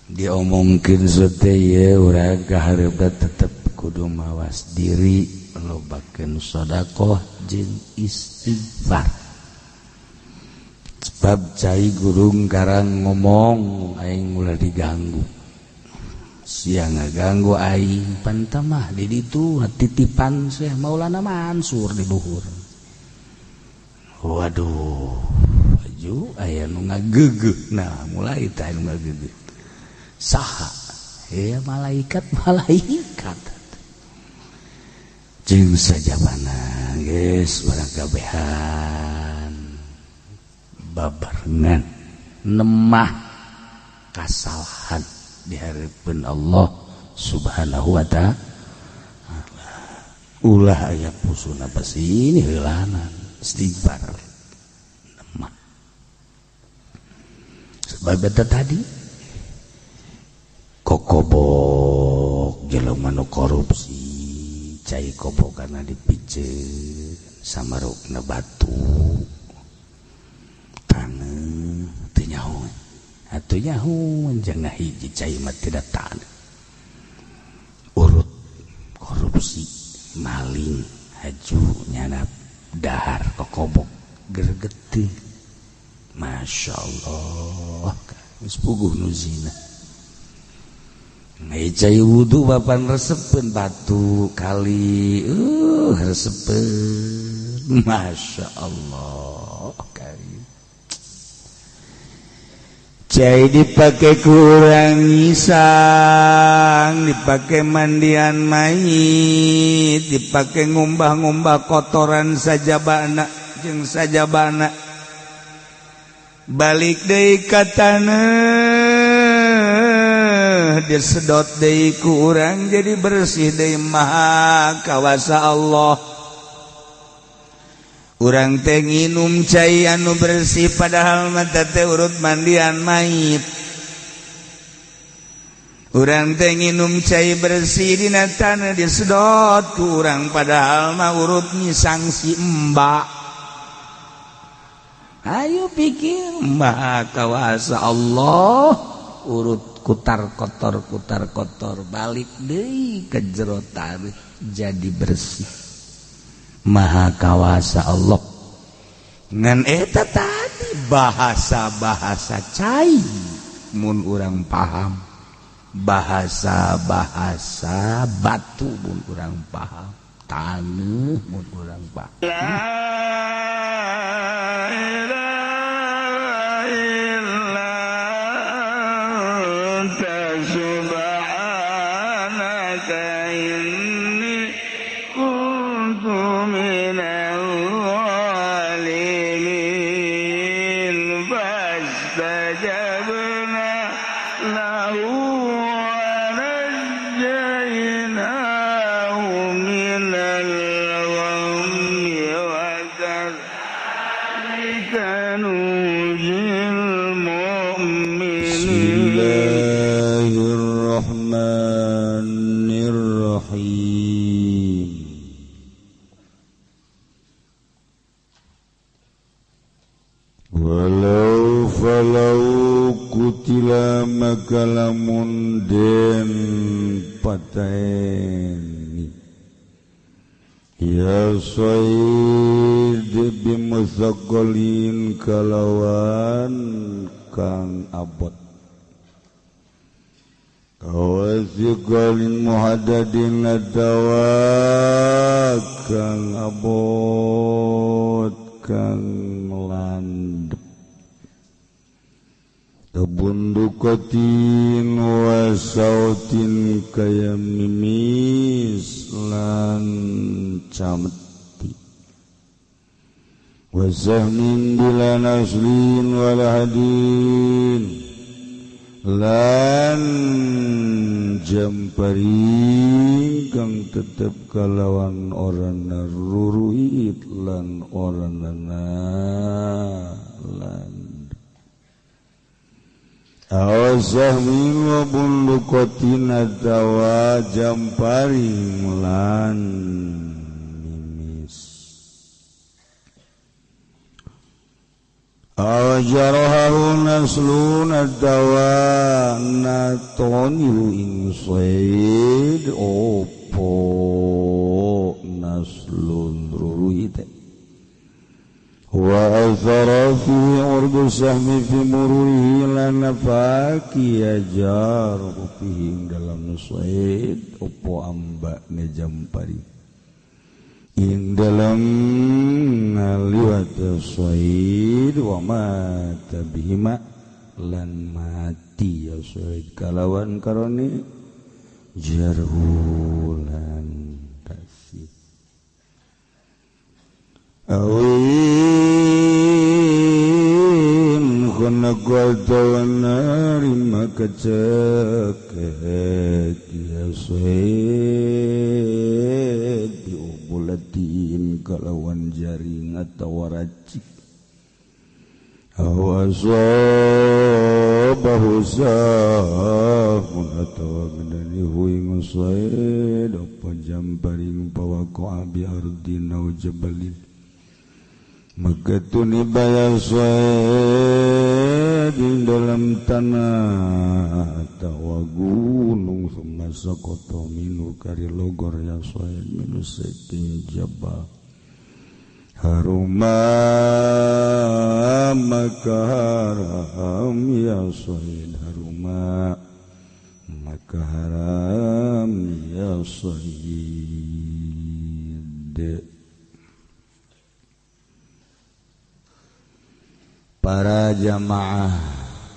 diomongkeun sote ye urang kahareup tetep kudu mawas diri lobakeun sedekah jeung istighfar sebab cai gurung karang ngomong aing ulah diganggu sia ngaganggu aing pantamah di ditu titipan Syekh Maulana Mansur di luhur waduh aju aya nu ngageugeuh nah mulai teh nu ngageugeuh saha ya malaikat jeung sajabana geus urang kabehan babarengan nemah kasalahan di hareupeun Allah Subhanahu wa ta'ala ulah aya pusuna pasti ini heulanan istighfar nemah sebab eta tadi kokobok jelema nu korupsi cai kobokanna dipiceun samarukna batu taneuh teu nyaho atuh nyaho jangan hiji cai mah tidak taneuh urut korupsi maling haju nyana dahar kokobok gergeteuh masyaallah geus puguh nu zina cai wudu bapan resepeun batu kali resepeun masyaallah kali cai dipake kurang ngisang dipake mandian mayit dipake ngumbah-ngumbah kotoran sajabana jeung sajabana balik deui ka taneuh disedot deui ku urang jadi bersih deui maha kawasa Allah urang teh nginum cai anu bersih padahal mah teh urut mandian mayit urang teh nginum cai bersih dina taneuh disedot ku urang padahal mah urut nyisang si mbak ayo pikir maha kawasa Allah urut kutar kotor balik deui ke jero taneuh jadi bersih maha kawasa Allah ngan eta tadi bahasa-bahasa cai mun urang paham bahasa-bahasa batu mun urang paham taneuh mun urang paham maka lamun den pateni ya sayyid bimusaqqalin kalawan kang abot kawasiqalin muhaddadin adawa kang abot kang landep bundukatin wa sautin kaya mimis lan cameti wa sahmin bila naslin wal hadin lan jamparing kang tetep kalawan orana ruruhit lan orana lan awasahmin wa bundukatin atawa jamparing lan mimis Awajarohahu naslun adawa natoniu ing said opo naslun ruruhite wa azara fi urdu sahmi fi mururihi lana faki ajar upihing dalam said opo amba ne jampari ing dalam ngaliwat said wa mata bihima lan mati ya said kalawan karone jarhulan tasih awin khana qadana rima kacakek ya said bulatin kalawan jaring atau racik awasabahu sahun atau gendani huing said apa jamparing pawako abi ardin au jabalin maka tuni bayar said di dalam tanah atau gunung semasa koto minu kari logor ya said minu saking jabal haruma maka haram ya said haruma maka haram ya said. Para jamaah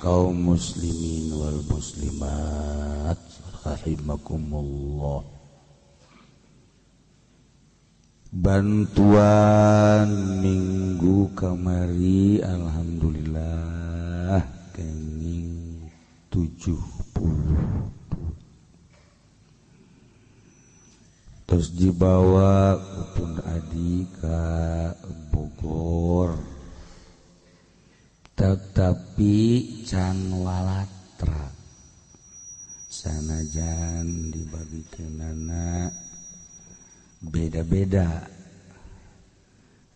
kaum muslimin wal muslimat rahimakumullah, bantuan minggu kamari alhamdulillah kenging 70 terus dibawa kupun adi ka Bogor tetapi can walatra sanajan dibagikeunana beda-beda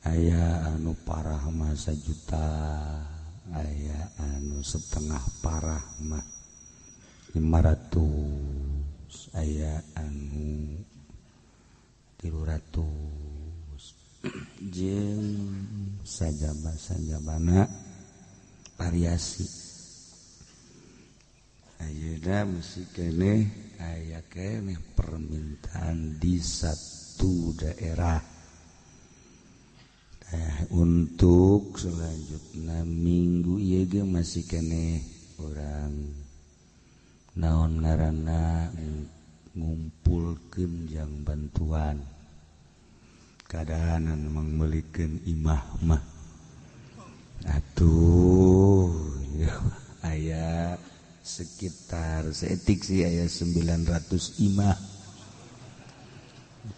aya anu parah mah 1 juta aya anu setengah parah mah 500 aya anu 300 jeung sajaba-sajabana variasi ayeuna mesti keneh aya keneh permintaan di satu daerah. Untuk selanjutnya minggu ieu ge masih keneh urang naon ngaranna ngumpulkeun jang bantuan kadaanan mangmeulikeun imah mah atuh ya, aya sekitar seetik sih aya 900 imah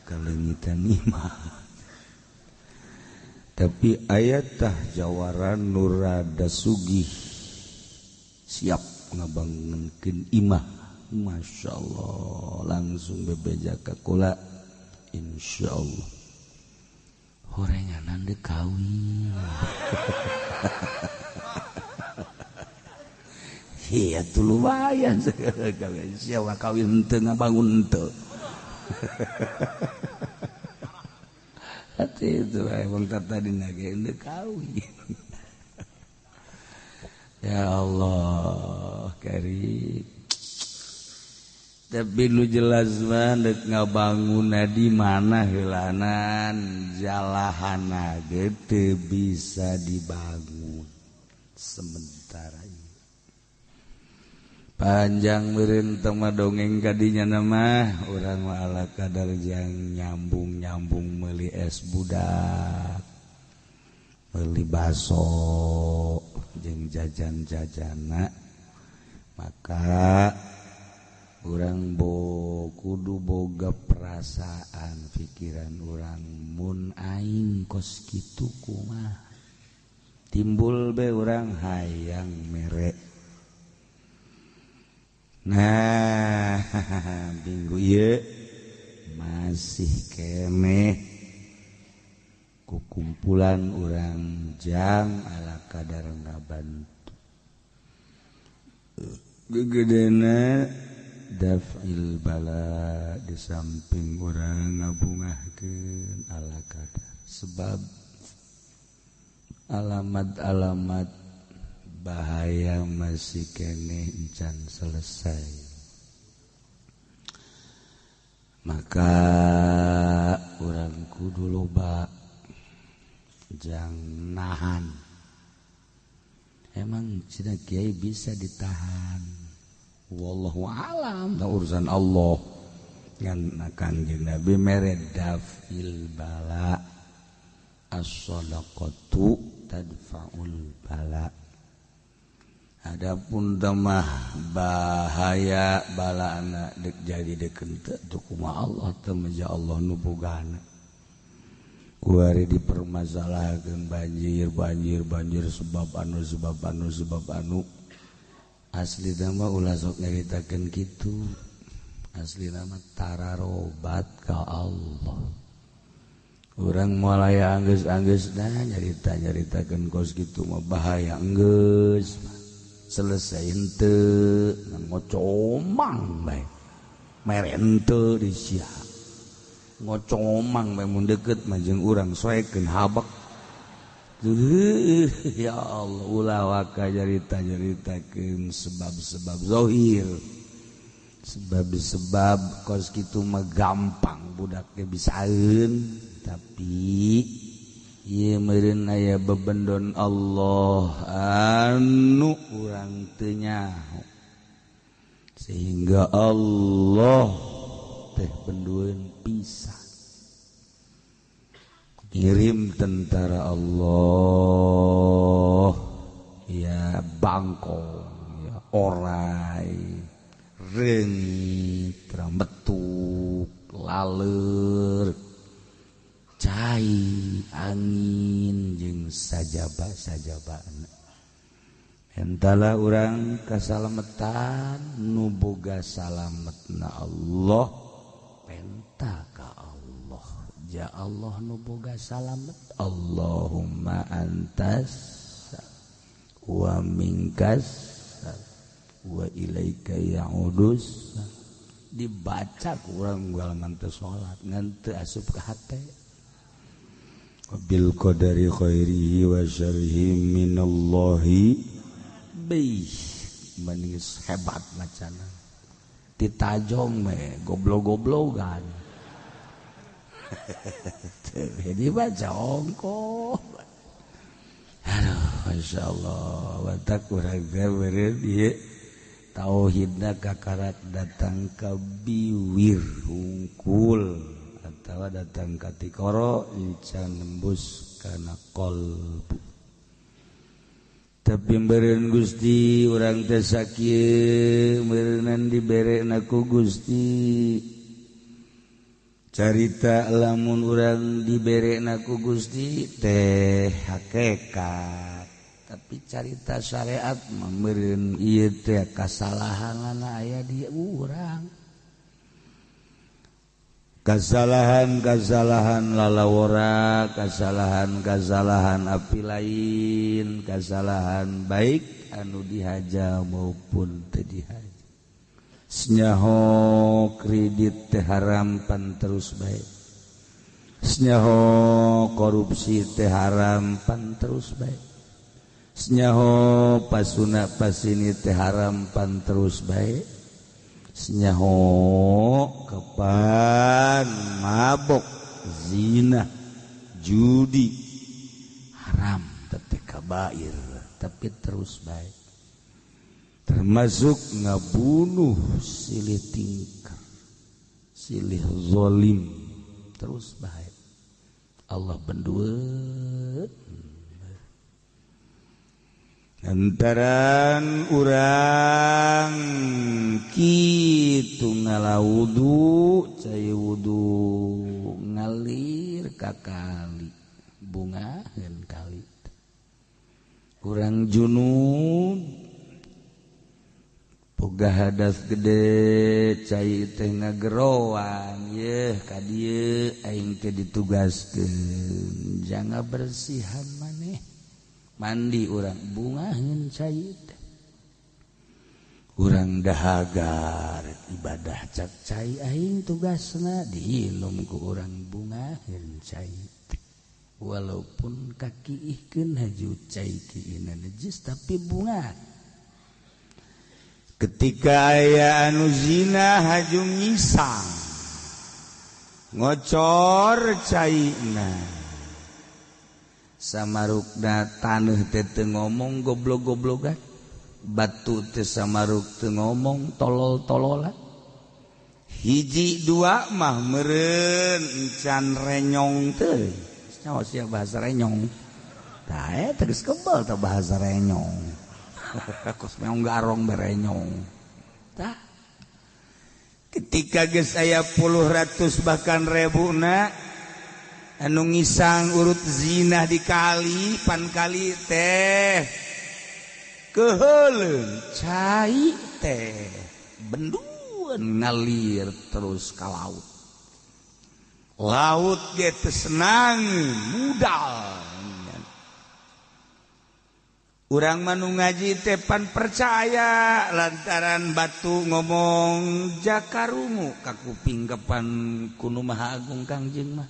kalengitan imah tapi aya tah jawaran nurada sugih siap ngabangunkeun imah masyaallah langsung bebeja ka kula insyaallah horenganan deuk kawin. Iya tuh lumayan siapa kawin ente ngabangun ente. Hati itu emang tadi nage ente kawin. Ya Allah karim. Tapi nu jelas mah dek ngabangun di mana heulanan jalahana ge teu bisa dibangun sementara ini. Panjang meureun teh mah dongeng kadinya nama urang mah ala kadar jang nyambung-nyambung meuli es budak meuli baso jeung jajan-jajana maka urang kudu boga perasaan pikiran urang mun aing kos kitu kumaha timbul be urang hayang mere. Nah minggu ieu masih keneh kuku kumpulan urang jang ala kadar ngabantu gegedena daf'il bala di samping urang ngabungahkeun ala kadar sebab alamat-alamat bahaya masih kene encan selesai maka urang kudu loba jang nahan emang cina kiai bisa ditahan wallahu alam da urusan Allah ngan kanjeng Nabi mere dafil bala as-shadaqatu tadfa'ul bala adapun tamah bahaya bala anak dek jadi deken teu kumaha Allah teu meja Allah nu bogana kuari dipermasalahkeun banjir sebab anu asli nama ulah sok nyaritakeun kitu asli nama tararobat ka Allah urang moal aya anggeus-anggeusna nyaritakeun kos kitu mah bahaya anggeus selesai henteu ngocomang bae mere henteu di sia ngocomang bae mun deukeut mah jeung urang soekeun habak ya Allah ulah waka nyaritakeun sebab-sebab zahir sebab-sebab kos kitu mah gampang budak teh bisaeun tapi ieu meureun aya bebendon Allah anu urang teu nyaho sehingga Allah teh bendueun pisah ngirim tentara Allah ya bangkong ya orai reungit rambetuk laleur cai angin jeung sajaba-sajabana entahlah urang kasalametan nu boga salametna Allah penta ka Allah ja Allah nu boga salamet Allahumma antas wa minkas wa ilaika ya'udus dibaca ku urang ngan teu salat ngan teu asup ka hate bil qadari khairihi wa syarrihi minallahi baih manis hebat macana ditajong me goblok-goblokan jadi baca ongko aduh masyaallah watak urang beureun ieu tauhidna kakarat datang ka biwir hungkul atawa datang ka tikoro encan nembus kana qalbu tapi beureun Gusti urang teh sakieu meureunan diberena ku Gusti carita lamun urang diberena ku Gusti teh hakikat tapi carita syariat mah meureun ieu teh kasalahanna aya di urang kasalahan lalawora kasalahan api lain kasalahan baik anu dihaja maupun teu dihaja senyaho kredit teh haram pan terus baik senyaho korupsi teh haram pan terus baik senyaho pasuna pasini teh haram pan terus baik senyaho kepan mabok zina judi haram tapi kabair tapi terus baik termasuk ngabunuh silih tingkah silih zalim terus baik Allah bendueut antaran urang kitu ngalawudu cai wudu ngalir ka kali bungaheun kali urang junub boga hadas gede cai teh ngageroan yeuh ka dieu aing teh ditugaskeun janga bersihan maneh mandi urang bungaheun cai teh urang dahaga rek ibadah cak cai aing tugasna diinum ku urang bungaheun cai teh walaupun kaki ihkeun haju cai kiina najis tapi bunga ketika aya anu zina haju ngisang ngocor caina samarukna taneuh teh teu ngomong goblok-goblogan batu teh samaruk teu ngomong tolol-tololan hiji dua mah meureun encan renyong teh nyaho sia bahasa renyong tah eta geus kebal tah bahasa renyong kos meong garong berenyong tah ketika geus aya puluh ratus bahkan rebuna anu ngisang urut zina di kali pan kali teh keheuleun cai teh bendueun ngalir terus ka laut laut ge teu senang mudal urang manu ngaji teh pan percaya lantaran batu ngomong jakarungu ka kuping kepan kunu maha agung Kangjeng mah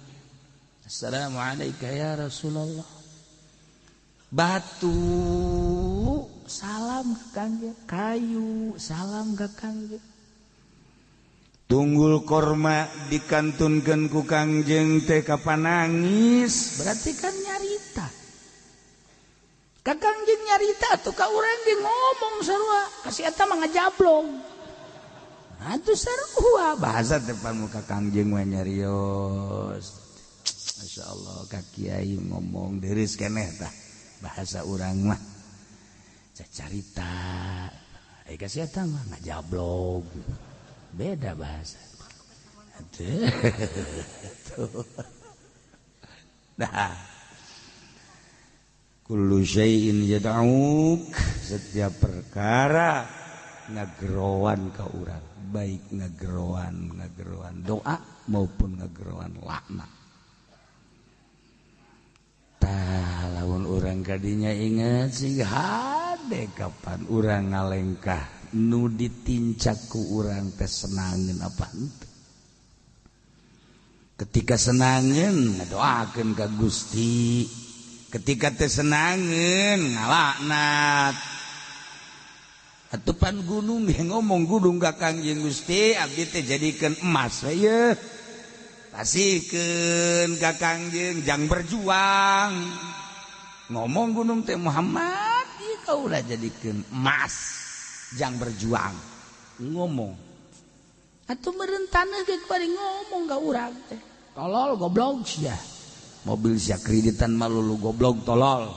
assalamualaikum ya Rasulullah batu salam ka Kangjeng kayu salam ka Kangjeng tunggul korma dikantunkeun ku Kangjeng teh kapan nangis berarti kan nyarita Kakang jeung nyarita atuh ka urang ge ngomong sarua kasih eta mah ngajablong atuh sarua bahasa depan muka Kakang jeung we nyarios masyaallah ka kiai ngomong deureus keneh tah bahasa urang mah cacarita kasih eta mah ngajablong beda bahasa atuh dah kullu syai'in yad'uk setiap perkara ngagerowan ka urang baik ngagerowan doa maupun ngagerowan laknat tah lamun urang kadinya inget sing hade kapan urang ngalengkah nu ditincak ku urang teh senangeun apa henteu ketika senangeun ngadoakeun ka Gusti ketika teh senangeun ngalaknat atuh pan gunung ge ngomong gunung ka Kangjeng Gusti abdi teh jadikeun emas we yeuh pasikeun ka Kangjeng jang berjuang ngomong gunung teh Muhammad ieu kaula jadikeun emas jang berjuang ngomong atuh meureun taneuh ge bari ngomong ka urang teh tolol goblok sia mobil sia kreditan malulu goblok tolol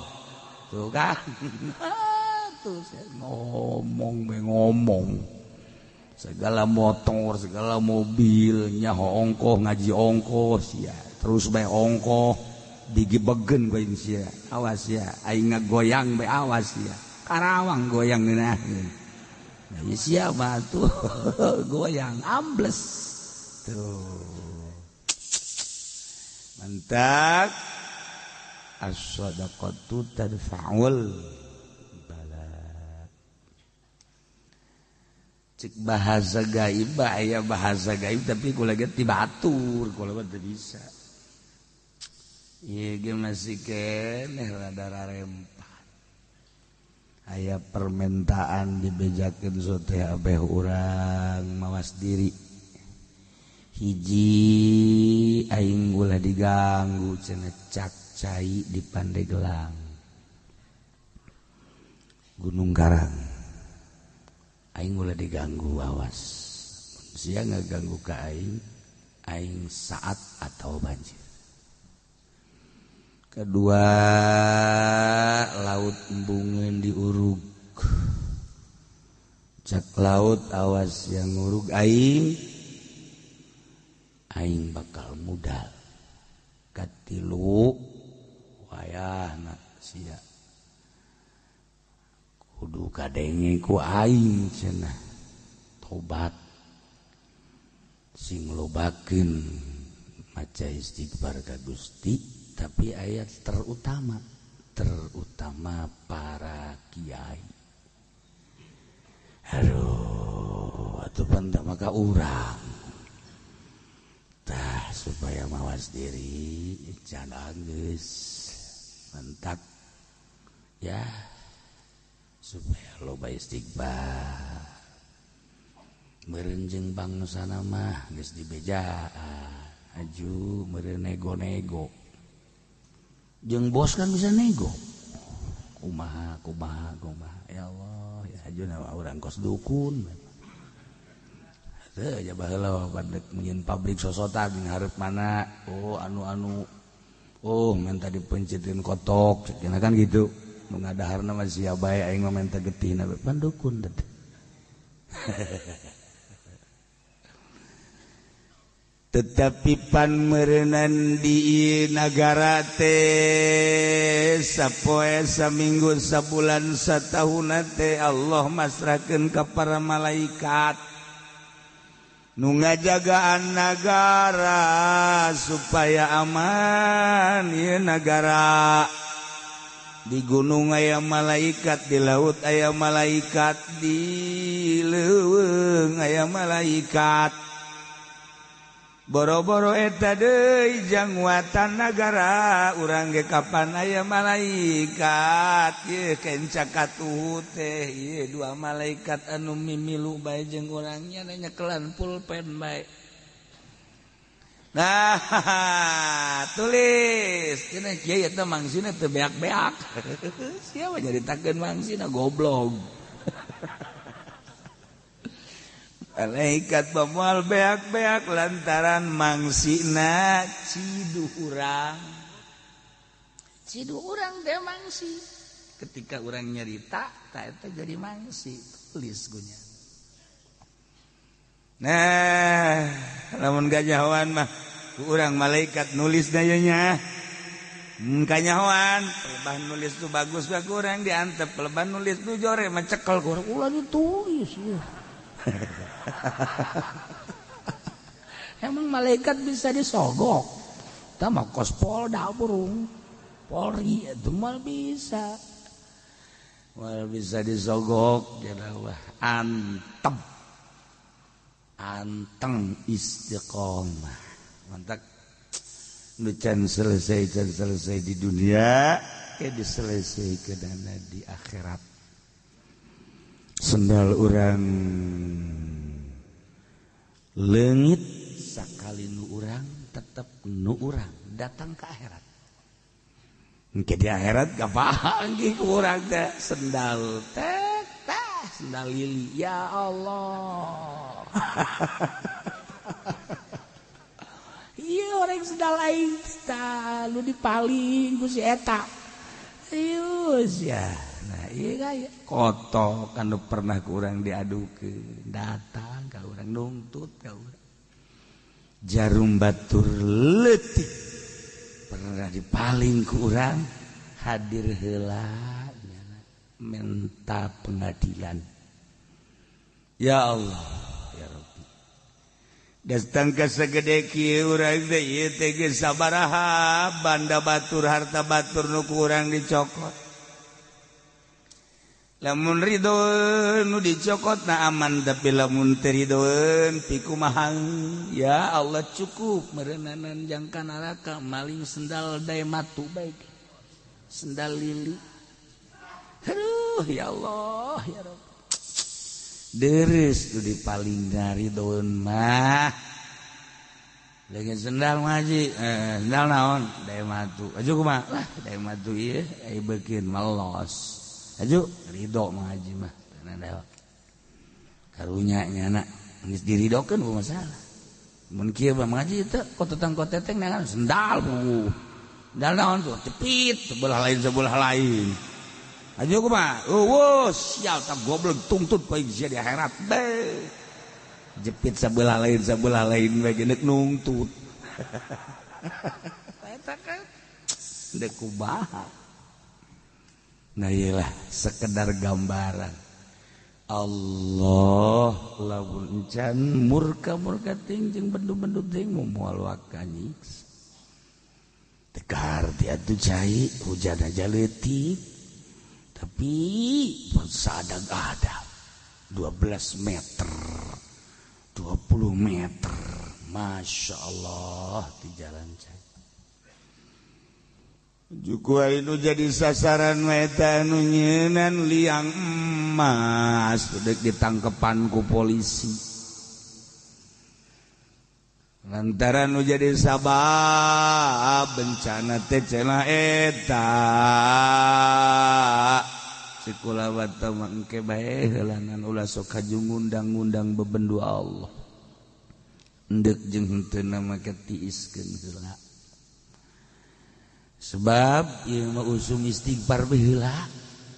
tuh kan tuh ngomong segala motor segala mobil nyaho ongkoh ngaji ongkoh sia terus bae ongkoh digibegen bae sia awas ya aing ngagoyang bae awas ya karawang goyang ngeunaheun nah sia mah tuh goyang ambles tuh mantap as-shadaqatu tadfa'ul bala cek bahasa gaib aya bahasa gaib tapi kula ge ti batur kula mah teu bisa ieu ge masih keneh rada rarempat aya permintaan dibejakeun soteh abeh urang mawas diri hiji aing ulah diganggu cenah cak cai di Pandeglang Gunung Karang aing ulah diganggu awas sia ngaganggu ka aing saat atau banjir kedua laut embungeun diurug cak laut awas yang ngurug aing bakal mudal katilu wayahna sia kudu kadenge ku aing cenah taubat sing lobakeun maca istighfar ka Gusti, tapi ayat terutama para kiai. Aduh, atuh pantah maka urang tah supaya mawas diri jangan geus mentak ya, supaya loba istighfar. Meureun jeung bangsana mah geus dibejaan, aju meureun nego-nego. Jeung bos kan bisa nego. Kumaha ya Allah, ya ajuna urang kos dukun. Teu aya baheula badek nyieun pabrik sosotan ngarep mana, oh anu oh minta dipencetkeun kotok cenah kan gitu. Nu ngadaharna mah sia bae aing mah minta getihna pan dukun teh. Tetapi pan meureunan di nagara teh sapoe saminggu sabulan satahun teh Allah masrahkeun ka para malaikat nu ngajagaan nagara supaya aman ieu nagara. Di gunung aya malaikat, di laut aya malaikat, di leuweung aya malaikat. Boro-boro eta deui jangwatan nagara urang ge kapan aya malaikat ye kenca katuhu teh ye dua malaikat anu mimilu bae jeung urang nya nyakelan pulpen bae. Nah, tulis cenah kieu eta mangsina teu beak-beak. Sia mah nyaritakeun mangsina goblok. Malaikat pemual beak-beak lantaran mangsina cidu urang teh mangsi. Ketika urang nyarita ta eta jadi mangsi, tulis gunya. Nah, lamun gajahoan mah urang malaikat nulis dayanya. Kanyahoan, peleban nulis tu bagus bae urang diantep, peleban nulis tu jore mah cekel urang ulah ditulis ya. Emang malaikat bisa disogok? Kita mah kos Polda burung, Polri itu mal bisa disogok. Jadalah anteng istiqomah. Mantap. Can selesai di dunia, diselesaikan di akhirat. Sendal urang leungit sakali nu urang tetep nu urang datang ke akhirat. Engke di akhirat kapanggih ku urang teh sendal teh sendal lili ya Allah. Ieu orang sendal aing tah nu dipaling ku si eta. Ieu sia. Nah iya kaya kotok kan pernah ke urang diadukeun datang ka urang nuntut ka urang jarum batur leutik pernah dipaling ku urang hadir heula minta pengadilan. Ya Allah ya Rabbi datang ka sagede kieu urang teh ieu teh geus sabaraha banda batur harta batur nu ku urang dicokot. Lamun ridho nu dicokot na aman, tapi lamun teridoeun pikumahang ya Allah cukup meureunanan jangka neraka maling sendal dae matu baik sendal lili. Aduh ya Allah ya Rabb deres nu dipaling ridhoeun mah lagi sendal ngaji sendal naon dae matu aju kumaha lah dae matu ieu ai beukeun malos. Aju ridho mengaji mah karena karunya nyana geus diridokeun ku masalah. Mun kieu mah mengaji teh kotetang koteteng nangan sendal bu. Sendal naon tuh cepit sebelah lain. Aju kumaha? Wus sial tak goblok tungtut poe sia di akhirat be. Jepit sebelah lain bae geus nungtut. Eta kan deuk kumaha. Nah iyalah sekedar gambaran Allah lamun encan murka ting bendu-bendu ting moal wakanyik tegar ti atuh cai hujan aja leutik tapi sadag-adag 12 meter 20 meter Masya Allah di jalan cai Juku itu jadi sasaran meta nu nyeunaan liang emas dek ditangkepan ku polisi lantaran nu jadi sabab bencana teh cenah eta sekulawat mah engke bae heulanan ulah sok kajung ngundang-ngundang bebendu Allah endek jeung henteu nama ketiiskeun heula sebab ieu mah usum istighfar baheula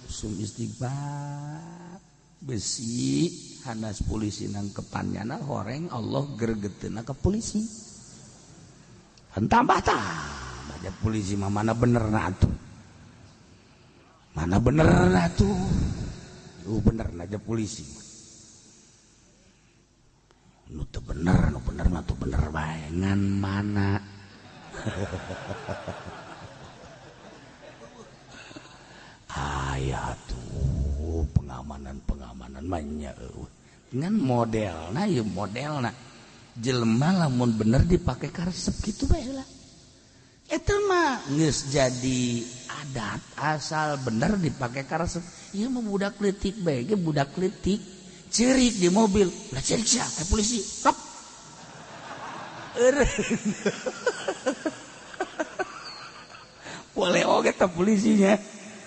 usum istighfar besi hanas polisi nangkepannya horeng Allah gregeteuna ka polisi tambah baca polisi mah mana benerna atuh bener aja polisi nu teu bener mah tuh bener bae ngan mana aya tuh pengamanan manya dengan modelna ieu modelna jelema lamun bener dipake karesep kitu bae lah eta mah geus jadi adat asal bener dipake karesep ieu mah budak leutik bae ge budak leutik ceurik di mobil lah ceurik sia polisi stop boleh oge ta polisinya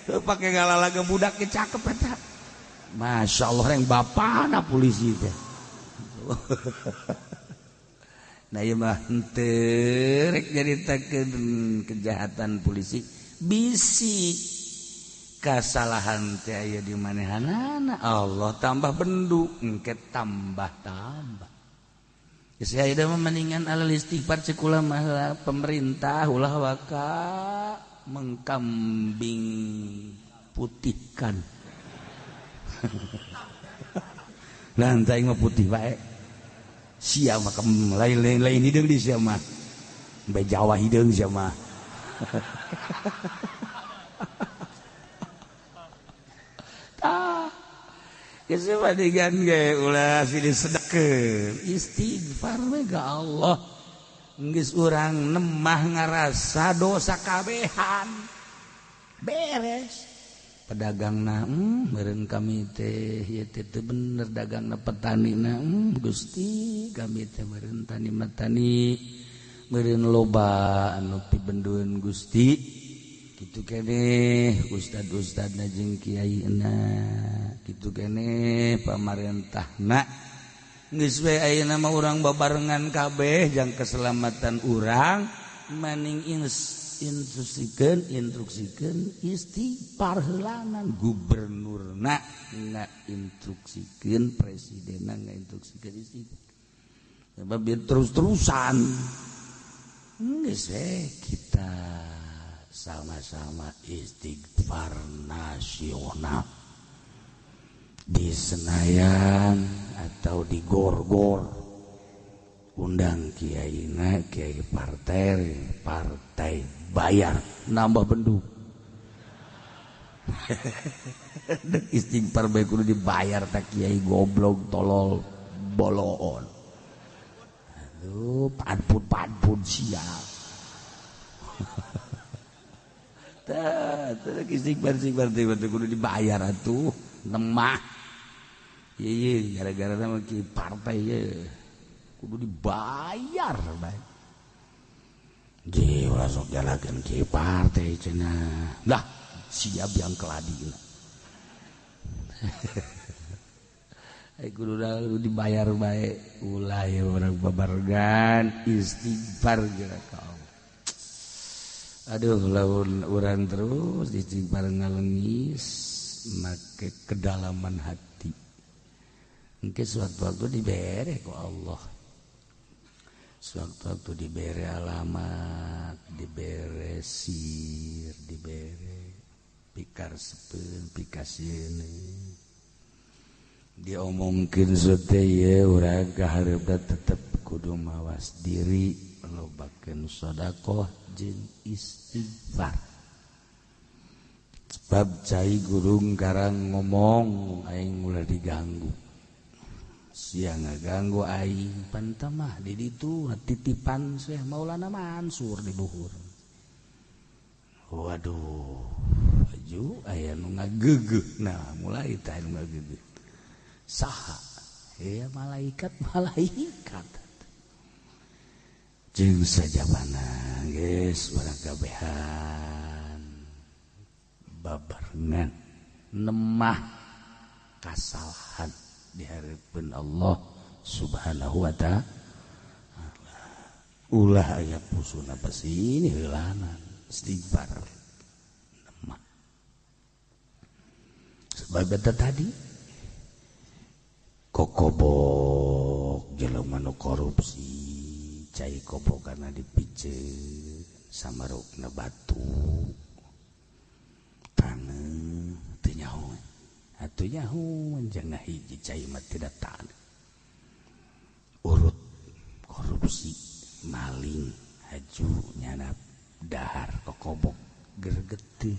pakai galalaga budak ke cakep eta Masya Allah yang bapana polisi teh nah ieu mah henteu rek nyaritakeun kejahatan polisi bisi kasalahan teh aya di manehanana Allah tambah bendu engke tambah geus aya mah mendingan alal istighfar cek ulama pemerintah ulah waka mengkambing putihkan lantai mah putih bae sia mah lain hideung di sia mah bae Jawa hideung sia mah tah geus padigan ge ulah silih sedekeur istighfar we ka Allah geus urang nemah ngarasa dosa kabehan beres pedagangna meureun kami teh ieu teh teu bener dagangna petanina Gusti kami teh meureun tani matani meureun loba anu pibendueun Gusti kitu keneh ustad-ustadna jeung kiaina kitu keneh pamarentahna geus we ayeuna mah urang babarengan kabeh jang keselamatan urang maning instruksikeun istighfar heulanan gubernurna ngainstruksikeun presidenna ngainstruksikeun istighfar sebab terus-terusan geus we kita sama-sama istighfar nasional di Senayan atau di Gorgor undang kiaina kiai partai bayar nambah bendu istighfar bae kudu dibayar tak kiai goblok tolol boloon aduh padpun sial tah istighfar kudu dibayar atuh nemah iya gara-gara nama ki partai ya kudu dibayar baik di ulah sok jalakeun ki partai cenah lah siap yang keladi ai kudu dibayar baik ulah ya orang babargan istighfar geura ka Allah aduh lamun urang terus istighfar ngalengis make kedalaman hati engke suatu-waktu dibere ku Allah suatu-waktu dibere alamat dibere sir dibere pikar sepeun pikasieun diomongkeun sote urang kahareup tetep kudu mawas diri lobakeun sedekah jeung istighfar sebab cai gurung karang ngomong aing ulah diganggu sia ngaganggu aing pantamah di ditu titipan Syekh Maulana Mansur di luhur. Waduh aju aya nu ngageugeuh nah mulai tah nu ngageugeuh saha ya malaikat jeung sajabana geus urang kabehan babarengan nemah kasalahan di hareupeun Allah Subhanahu wa ta'ala. Ulah aya pusuna pasti ini heulanan istighfar nemah. Sebab eta tadi kokobok jelema nu korupsi cai kobokana dipiceun samarukna batu taneuh teu nyaho atuh nyaho jangan hiji cai mah tidak tahu urut korupsi maling haju nyana dahar kokobok gergeteuh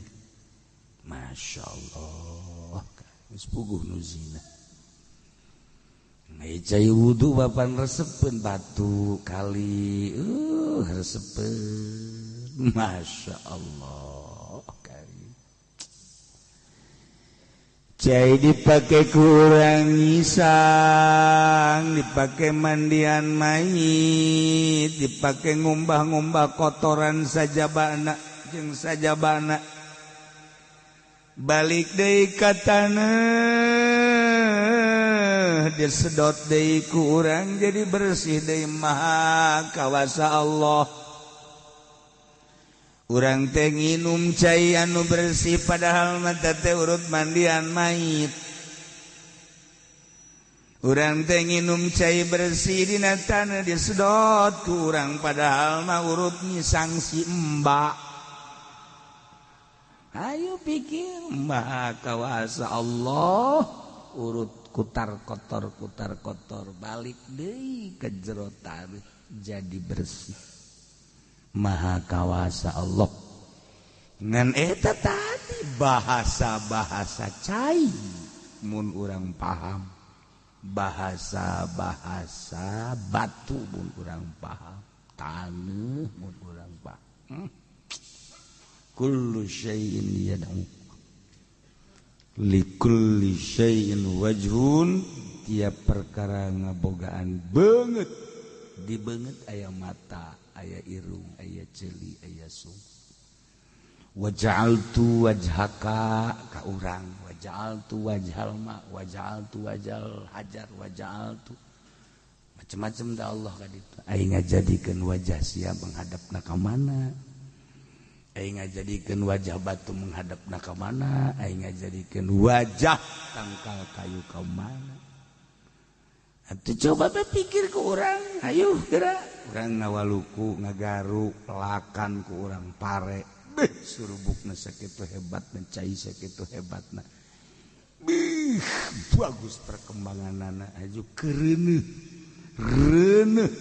masyaallah geus puguh nu zina ngai cai wudu bapan resepeun batu kali resepeun masyaallah kali cai dipake kurang ngisang dipake mandian mayit dipake ngumbah-ngumbah kotoran sajabana jeung sajabana balik deui ka taneuh disedot deui ku urang jadi bersih deui maha kawasa Allah. Urang teh nginum cai anu bersih padahal mah teh urut mandian mayit. Urang teh nginum cai bersih dina taneuh disedot ku urang padahal mah urut ngisang si mbak. Ayo pikir maha kawasa Allah urut kutar kotor balik deui ke jero taneuh jadi bersih. Maha kawasa Allah ngan eta tadi bahasa-bahasa cai mun urang paham bahasa-bahasa batu mun urang paham taneuh mun urang paham kullu syai'in yad'u likulli syai'in wajhun tiap perkara ngabogaan beungeut di beungeut aya mata aya irung, aya ceuli, aya sung. Waja'altu wajhaka ka urang, waja'altu wajhal ma, waja'altu wajal hajar, waja'altu macam-macam da Allah ka ditu. Aing ngajadikeun wajah sia menghadapna ka mana? Aing ngajadikeun wajah batu menghadapna ka mana? Aing ngajadikeun wajah tangkal kayu ka mana? Atuh coba berpikir ke orang, ayo gerak. Orang ngawaluku, ngagaru, pelakan ku orang pare. Beh, surubukna sakitu hebatna, cai sakitu hebatna. Beh, bagus perkembanganana. Ayo kereuneuh, reuneuh.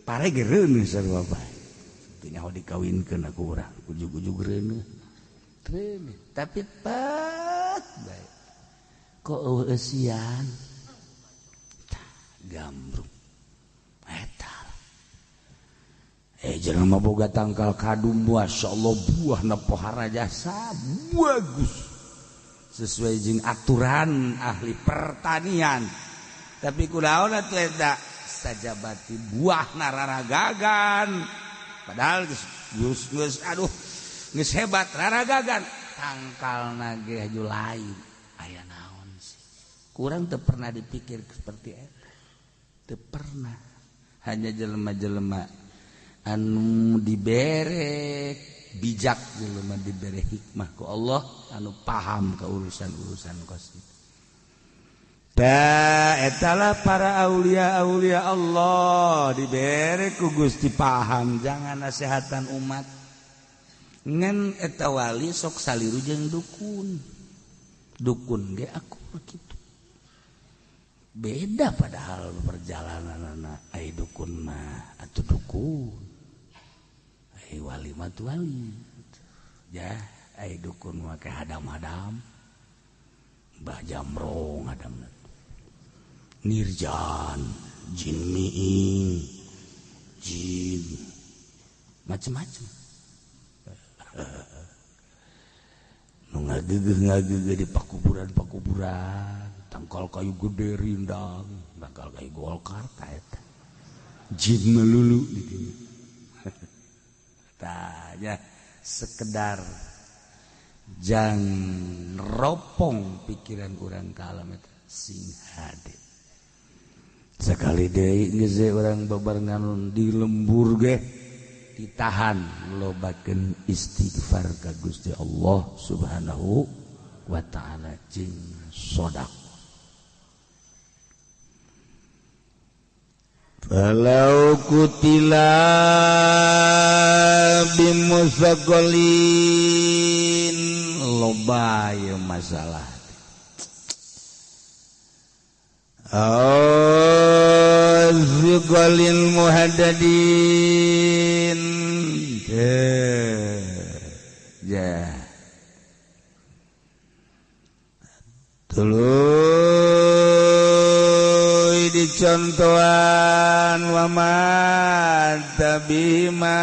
Pare ge reuneuh sarua bae. Teu nyaho dikawinkeun aku urang, ujug-ujug reuneuh. Reuneuh, tapi pat bae. Kok eueuh sian? Gambrung eta jelema boga tangkal kadum masyaallah buahna pohara jasa bagus sesuai jeung aturan ahli pertanian tapi kunaon atuh eta sajabati buahna raragagan padahal geus aduh geus hebat raragagan tangkalna ge haju lain aya naon sih kurang teu pernah dipikir seperti eta teu pernah hanya jelema-jelema anu dibere bijak jelema dibere hikmah ku Allah anu paham ka urusan-urusan kos da etalah para aulia-aulia Allah dibere ku Gusti paham jangan nasehatan umat ngan eta wali sok saliru jeung dukun ge aku kitu beda padahal perjalanan anak ai dukun mah atuh dukun ai wali mah tuh wali ya ai dukun mah kayak hadam-hadam Mbah Jamrong hadam Nirjan jin miing jin macem-macem nu ngagegeh di pakuburan tangkal kayu gede rindang tangkal kayu golkar eta jin melulu di dieu tanya sekedar jang ropong pikiran urang ka alam eta sing hade sekali deui geus urang babarengan di lembur ge ditahan lobakeun istighfar ka Gusti Allah Subhanahu wa taala jeung sedekah. Falau kutila bimusaqalin loba ye masalah. Azqalil muhaddadin ya tuluy dicontohan wa ma tabima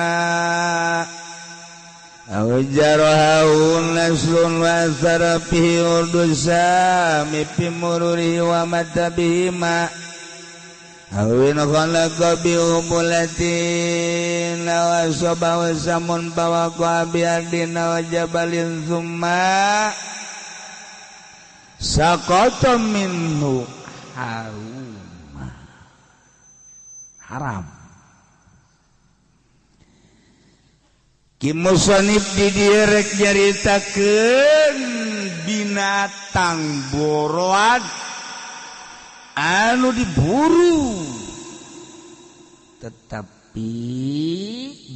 awajarohaun naslun wa sarafihi urdusa mipi mururi wa matabima awin khalaqa biumulatin wa sabawa samun bawa biadin wa jabalin thumma saqata minhu haram kimusanif di dieu rek nyaritakeun binatang boroan anu diburu tetapi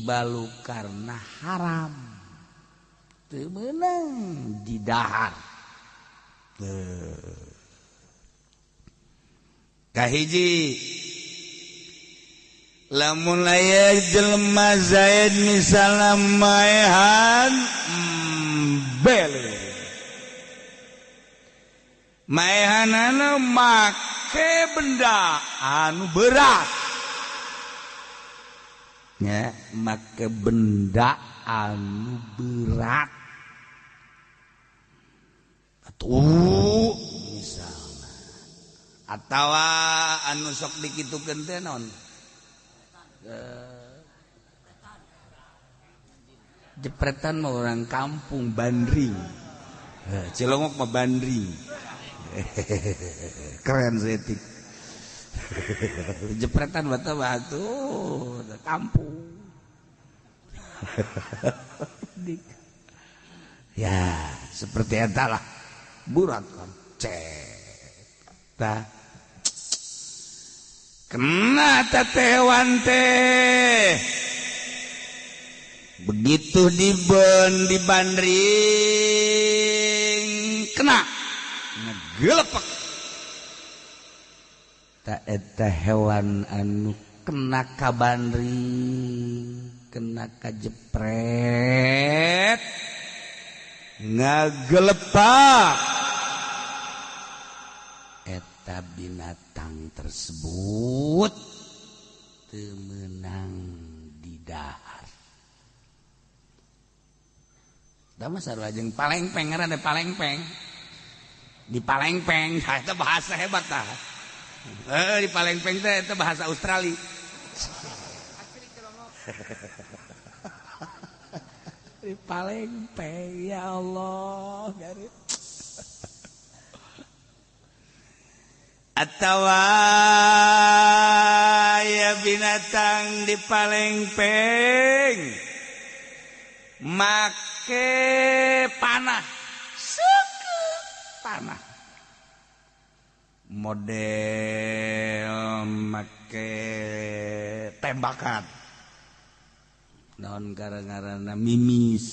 balukarna haram teu meunang didahar kahiji lamun aya jelema zaid misalna maehan bele maehanana make benda anu berat ya make benda anu berat atuh misalna atawa anu sok dikitukeun teh naon jepretan mah orang kampung bandring Cilongok mah bandring keren setik jepretan batu kampung ya seperti eta lah burat kan cek kena hewan teh begitu dibandring kena ngegelepek tak eta hewan anu kena ka bandring kena ka jepret ngagelepak eta binatang tersebut teu meunang didahar. Da mah sarua jeung palengpeng ngaran teh palengpeng. Di palengpeng eta bahasa hebat tah. Di palengpeng teh eta bahasa Australia. Di palengpeng ya Allah garis. Atawa ya binatang di palengpeng make panah suku panah model make tembakan naon gara-garana mimis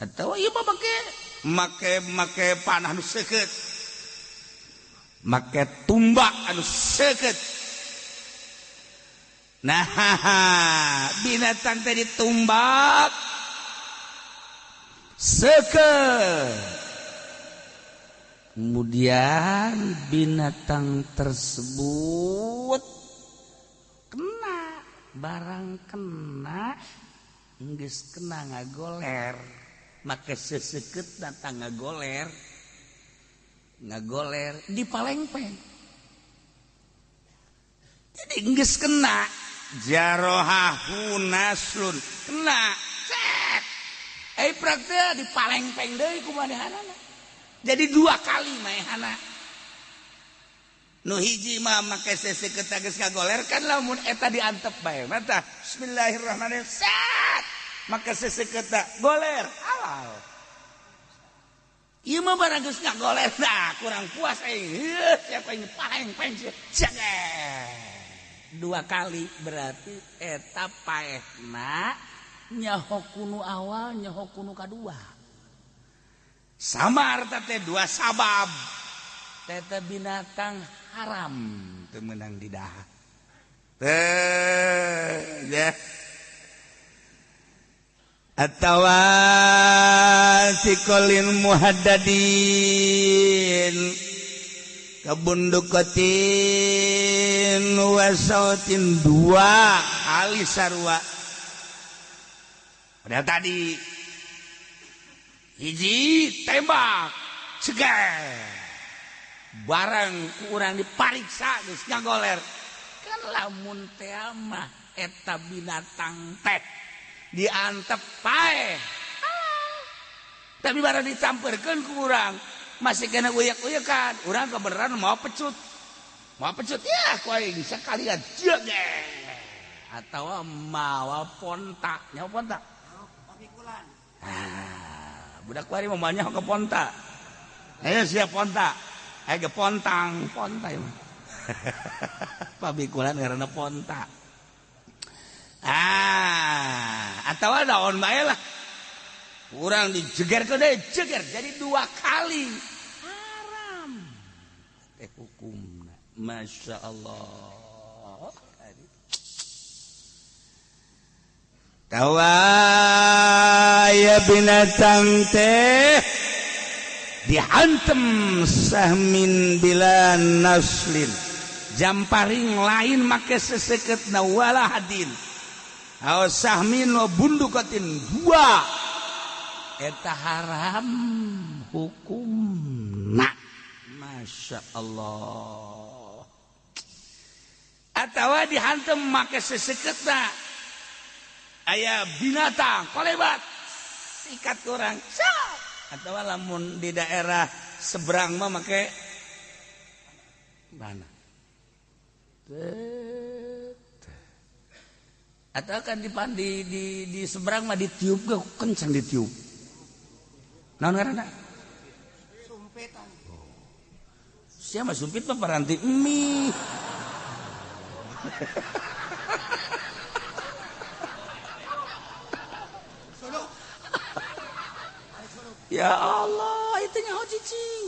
atawa ieu mah make panah nu seukeut make tumbak anu seukeut. Nah, binatang teh ditumbak seukeut. Kemudian binatang tersebut kena, barang kena geus kena ngagoler, make seseukeut datang ngagoler di palengpeng. Jadi geus kena jarohahu naslun, kena set. Praktek di palengpeng deui kumanehanana. Jadi 2 kali maehana. Nu hiji mah make seseukeut geus ngagoler kan lamun eta diantep bae mah tah bismillahirrahmanirrahim set make seseukeut goler halal. Ieu mah barang geus ngagoler nah kurang puas siapa ini paleng-paleng cegeh 2 kali berarti eta paehna nyaho kunu awal nyaho kunu kadua. Sama arta teh 2 sabab teh binatang haram teu meunang didahar teh ya atawa sikolin muhaddadin kabundukatin wasautin 2 kali sarua. Padahal tadi hiji tembak cegah barang kurang dipariksa geus ngagoler kan lamun teh mah eta binatang teh diantep pae tapi barang dicamperkeun ku urang masih kena uyak-uyakan urang kebenaran mau pecut ya ku aing sakalian jegeh atawa mawa ponta nyawa ponta pamikulan budak kuari mamanya ke ponta. Ayo siap ponta. Ayo ke pontang, ponta ya. Pabikulan karena ponta. Atawa daun bae lah. Urang dijeger ke deui, jeger jadi 2 kali. Haram. Teh hukumna. Masya Allah. Kawaya binatang teh dihantem sahmin bila naslin jamparing lain make seseukeut na wala hadin aw sahmin wa bundukatin 2 eta haram hukumna. Masya Allah. Atawa dihantem make seseukeutna aya binatang kolebat sikat orang atau lamun di daerah seberang mah make mana atau kan di seberang mah ditiup ke kencang ditiup naon ngaranna sumpitan sia mah sumpit mah paranti mie ya Allah, itu nyaho cicing.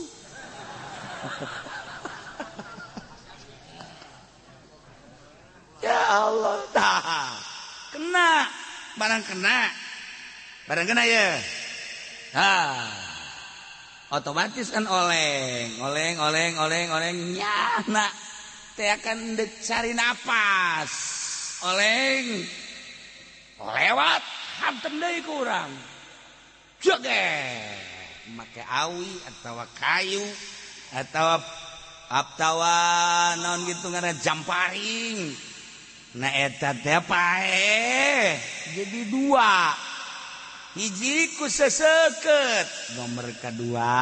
Ya Allah, dah kena, barang kena ya. Otomatis kan oleng, nyana, teh akan cari napas, oleng, lewat, hantem deui kurang. Jogeh make awi atau kayu atau naon gitu ngaranna jamparing na eta teh pae jadi 2 hiji ku seseukeut nomor kedua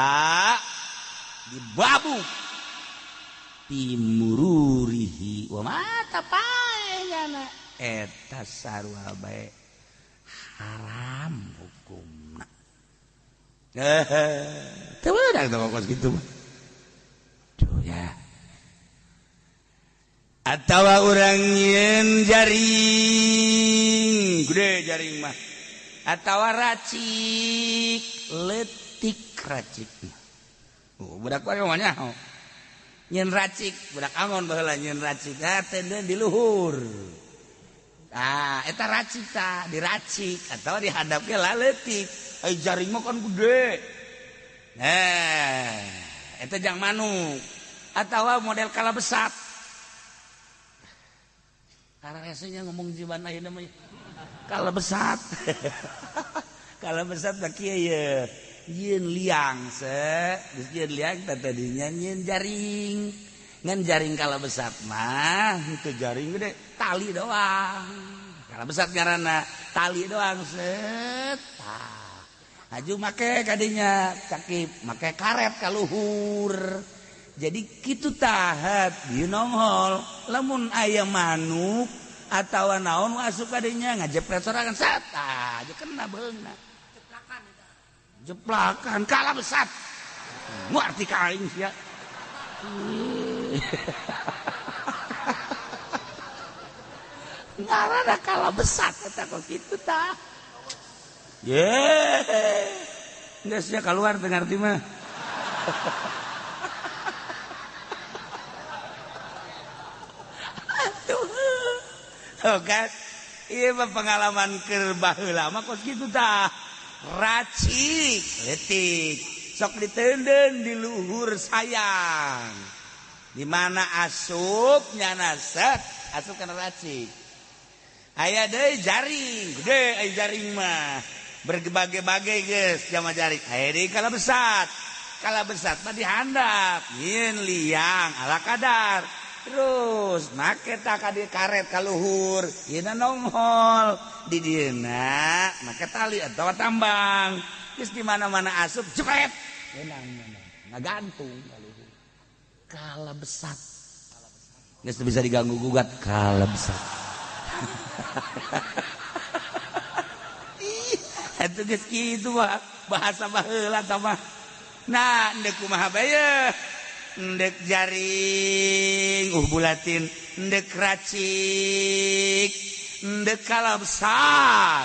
dibabuk timururihi wa mata pae nyana eta sarua bae haram hukumna. Coba dah tahu kos gitu mah. Tuh ya. Atawa urang nyeun jaring, gede jaring mah. Atawa racik, letik racikna. Budak kuari mah nyaho. nyen racik budak angon baheula nyen racik teu di luhur. Eta racik tah diracik atau dihadap ge laletik. Ai jaring mah kan gede. Eta jang manuk atawa model kalabesat. Karasenya ngomong jiban ayeuna mah kalabesat. Kalabesat mah kieu ye. Yeun liang geus yeun liang tadinya nyeun jaring. Ngan jaring kalabesat mah henteu jaring gede, tali doang. Kalabesat ngaranna tali doang set. Aju make kadinya cakip, make karet ka luhur. Jadi kitu tahat ieu nongol lamun aya manuk atawa naon asup kadinya ngajepret sorangan sat aja kena beungna. Jeplakan kalabesat. Mu arti ka aing sia. Ngaranna kalabesat eta kok kitu tah. Geus nya keluar teu ngarti mah. Tuh kan, ieu mah pengalaman keur baheula mah kos kitu tah. Racik, letik, sok diteundeun di luhur sayang. Di mana asup nyana set, asup kana racik. Aya deui jaring, gede aya jaring mah. Berbagai-bagai geus jama jaring. Aya deui kalabesat. Kalabesat mah dihandap, nyeun liang ala kadar. Terus make tah ka dieu karet ka luhur, yeuna nongol di dieuna make tali atawa tambang. Geus di mana-mana asup jepret. Ngagantung ka luhur. Kalabesat. Geus bisa diganggu gugat kalabesat. Eta geus kitu mah bahasa baheula tah mah. Nah, endek kumaha bae? Ndek jaring bulatin, ndek racik, ndek kalabesat.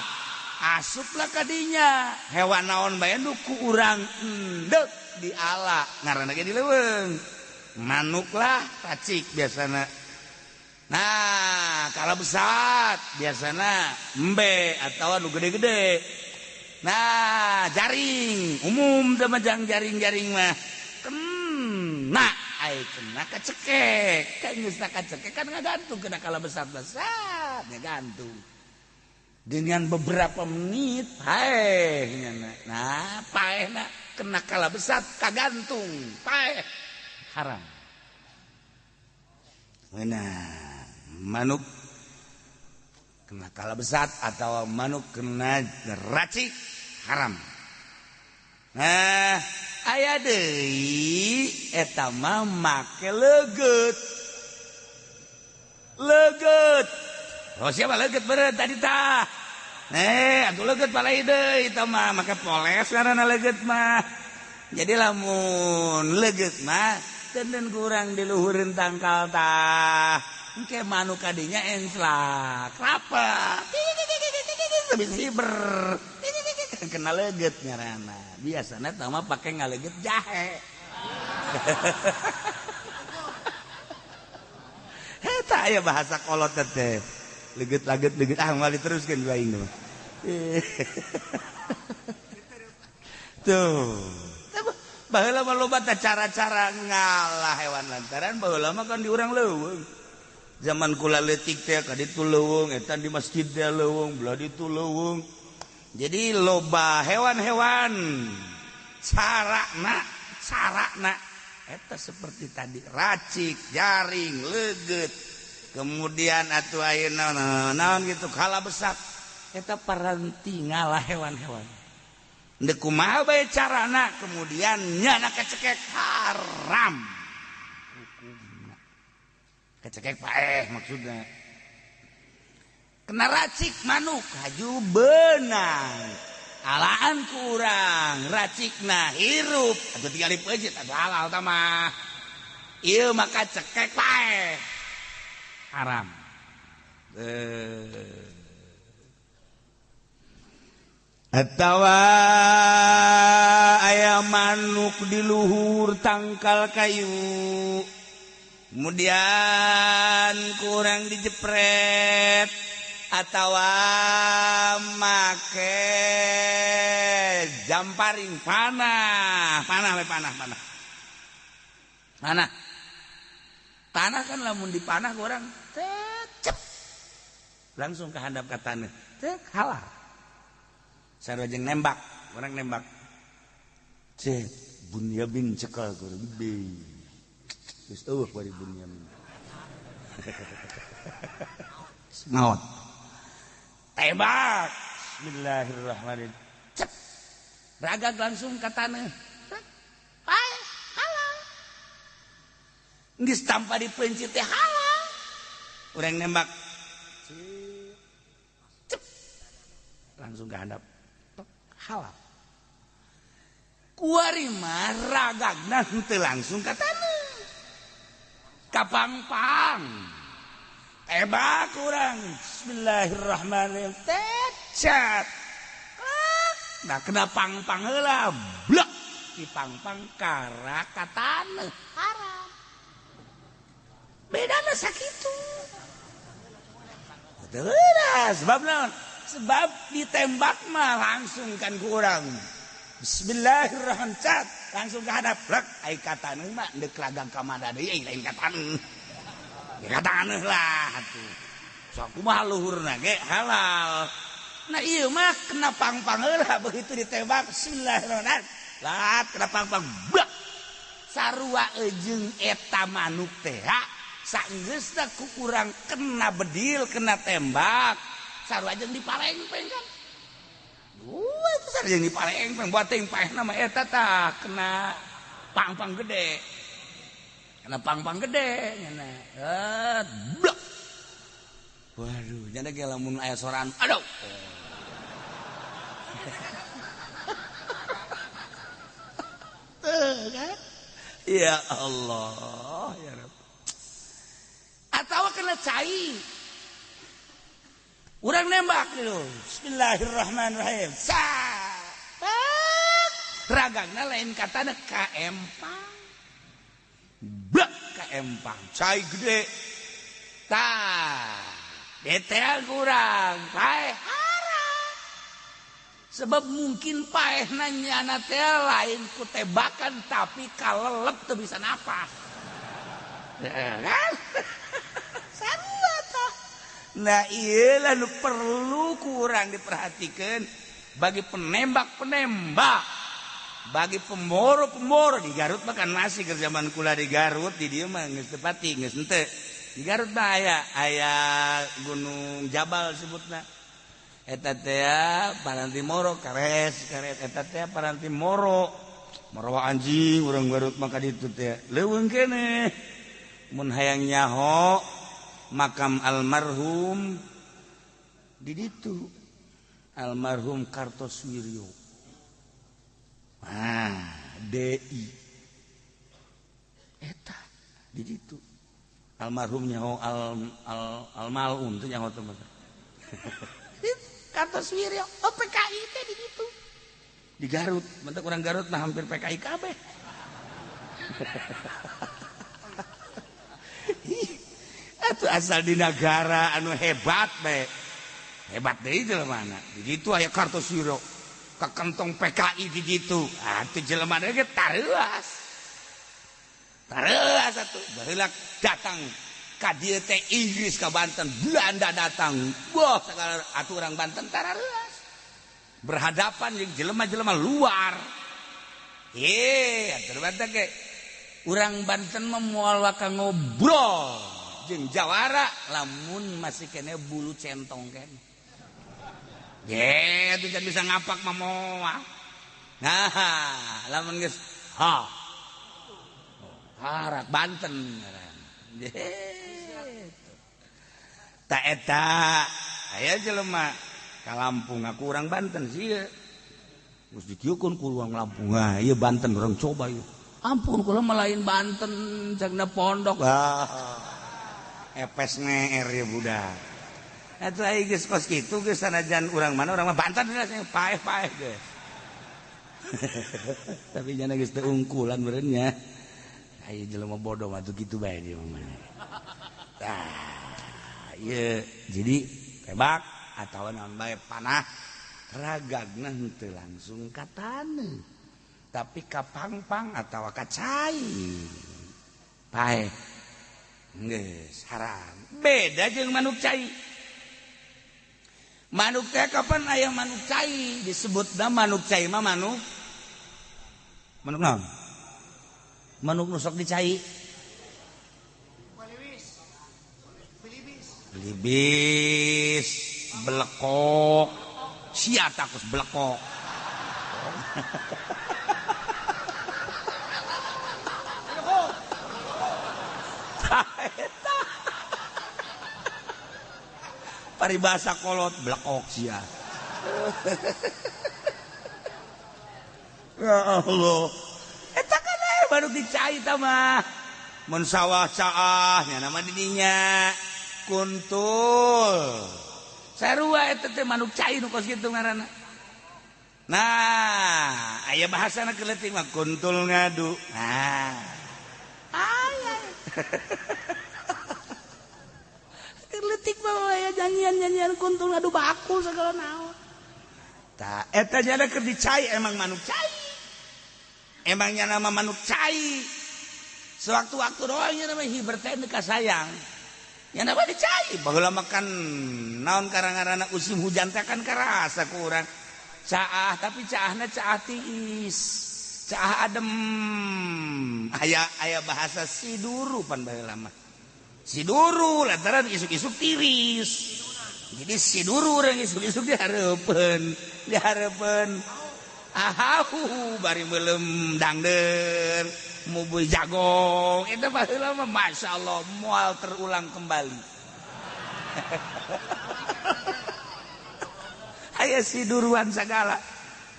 Asuplah kadinya hewan naon bae nu ku urang endek di ala ngaranna ge di leuweung. Manuk lah racik biasana. Nah, kalabesat biasana embe atawa nu gede-gede. Nah, jaring umum teh mah jaring-jaring mah. Nah, ai kena kacekek. Kan geus kacekek kan ngagantung kena kalabesat-besat, ngagantung. Dengan beberapa menit, nah, paehna kena kalabesat kagantung, paeh haram. Nah, manuk kena kalabesat atau manuk kena racik haram. Nah, aya deui eta mah make leget. Leget. Oh siapa leget beureut tadi tah. Atuh leget palai deui eta mah make poles ngaranna leget mah. Jadi lamun leget mah teuneun kurang di luhureun tangkal tah. Engke manuk kadinya enslak, rapat. Bisa hiber. Kena leget ngaranna. Biasana tah mah pake ngaleget jahe. Eta aya bahasa kolot teh. Leget-leget moal diteruskeun ku aing mah. Tuh. Baheula mah loba teh cara-cara ngalah hewan lantaran baheula mah kan di urang leuweung. Zaman kula leutik teh ka ditu leuweung, eta di masjid teh leuweung, belah ditu leuweung. Jadi loba hewan-hewan carana eta seperti tadi racik, jaring, leget. Kemudian atuh ayeuna naon gitu kalabesat. Eta paranti ngalah hewan-hewan. Ndek kumaha bae carana kemudian nyana kecekek haram. Hukumna. Kecekek paeh maksudna. Kena racik manuk haju benang alaan kurang racikna hirup atau tinggal dipeujit atau halal tah mah ieu maka cekek paeh haram. Atawa aya manuk di luhur tangkal kayu kemudian kurang dijepret atau make jamparing panah kan lamun dipanah orang cep langsung ke handap katana cek halal sarojeng nembak orang nembak cek Bunyamin cekal kurang be geus eueuh bari Bunyamin ngaot tembak bismillahirrahmanirrahim cep ragag langsung katana pae halal geus tanpa dipencit teh halal urang nembak cep langsung ke handap halal kuari mah ragagna henteu langsung katana kapangpang tebak urang bismillahirrahmanirrahim tecat nah kena pangpang heula blok dipangpang kara katana haram bedana sakitu sebab naon sebab ditembak mah langsung kan ku urang bismillahirrahmanirrahim cat langsung ke hadap rek ai katana mah deuk lagang ka mana deui lain katana katana lah atuh sok kumaha luhurna ge halal nah ieu mah kena pangpang heula begitu ditembak bismillahirrahmanirrahim lah kena pangpang blak sarua ejeung eta manuk teh saenggeusna ku urang kena bedil kena tembak sarua jeung dipalengpeng kan itu sareng dipalengpeng buat teh paehna mah eta tah kena pangpang gede nya blok waduh nya ge lamun aya soran aduh kan ya Allah ya Rabb atawa kena cai urang nembak gitu bismillahirrahmanirrahim ragagna lain katana ka empang blak ka empang cai gede tah detail kurang paeh haram sebab mungkin paehna nyana teh lain ku tebakan tapi kalelep teu bisa napas kan sarua tah nah iyalah nu perlu kurang diperhatikan bagi penembak-penembak bagi pemboro-pemboro di Garut mah kan masih ke zaman kula di Garut di dieu mah geus teu pati geus henteu di Garut mah aya Gunung Jabal sebutna eta teh paranti moro kares eta teh paranti moro anjing urang Garut mah ka ditu teh leuweung keneh mun hayang nyaho makam almarhum di ditu almarhum Kartosuwiryo DI eta di ditu almarhum nyaho almalun teh nyaho teh Kartosuwiryo PKI teh di ditu di Garut mentek urang Garut mah hampir PKI kabeh itu asal di negara anu hebat bae hebat deui jelemana di ditu aya Kartosuwiryo ka kantong PKI di ditu atuh jelemana ge tareuas atuh baheula datang ka dieu teh Inggris ka Banten Belanda datang wah sagala atuh urang Banten tareuas berhadapan jeung jelema-jelema luar atuh bantah ge urang Banten mah moal waka ngobrol jeung jawara lamun masih kene bulu centong kene itu jangan bisa ngapak mah moal nah lamun geus harak Banten tak eta aya jelema ka Lampung aku urang Banten sieun geus dikieukeun ku urang Lampung ieu Banten urang coba ieu ampun kula mah lain Banten cagna pondok epes ngeer ya budak eta ai geus kos kitu geus sanajan urang mana urang mah Banten paeh geus tapi jana geus teu ungkulan beureun nya ayo jelema bodoh mah tuh kitu bae dia mah. Iya jadi tembak atau naon bae panah ragagna henteu langsung ka taneuh tapi ka pangpang atawa ka cai pae geus haram beda jeung manuk cai. Manuk teh kapan aya manuk cai disebutna manuk cai mah manuk naon manuk nu sok dicai belibis belekok sia takus belekok paribasa kolot belekok sia ya Allah eta kana baru dicai tah mah mun sawah caah nya nama didinya kuntul sarua eta teh manuk cai nu kos kitu ngaranna. Nah aya bahasana keleutik mah kuntul ngadu. Nah aya keleutik mah aya nyanyian-nyanyian kuntul ngadu bakul sagala naon. Tah eta nya keur dicai emang manuk cai. Emangnya nama manuk cai. Sewaktu-waktu doang nya nama hiber teh neuk kasayang. Ya nama dicai baheula makan naon karangarana musim hujan teh kan karasa ku urang caah tapi caahna caah tiis caah adem aya bahasa siduru pan baheula mah siduru lantaran isuk-isuk tiris jadi siduru urang isuk-isuk dihareupeun ahahu bari meulem dangdeur mubuy jagong itu baheula mah masyaallah moal terulang kembali. Aya siduruan sagala.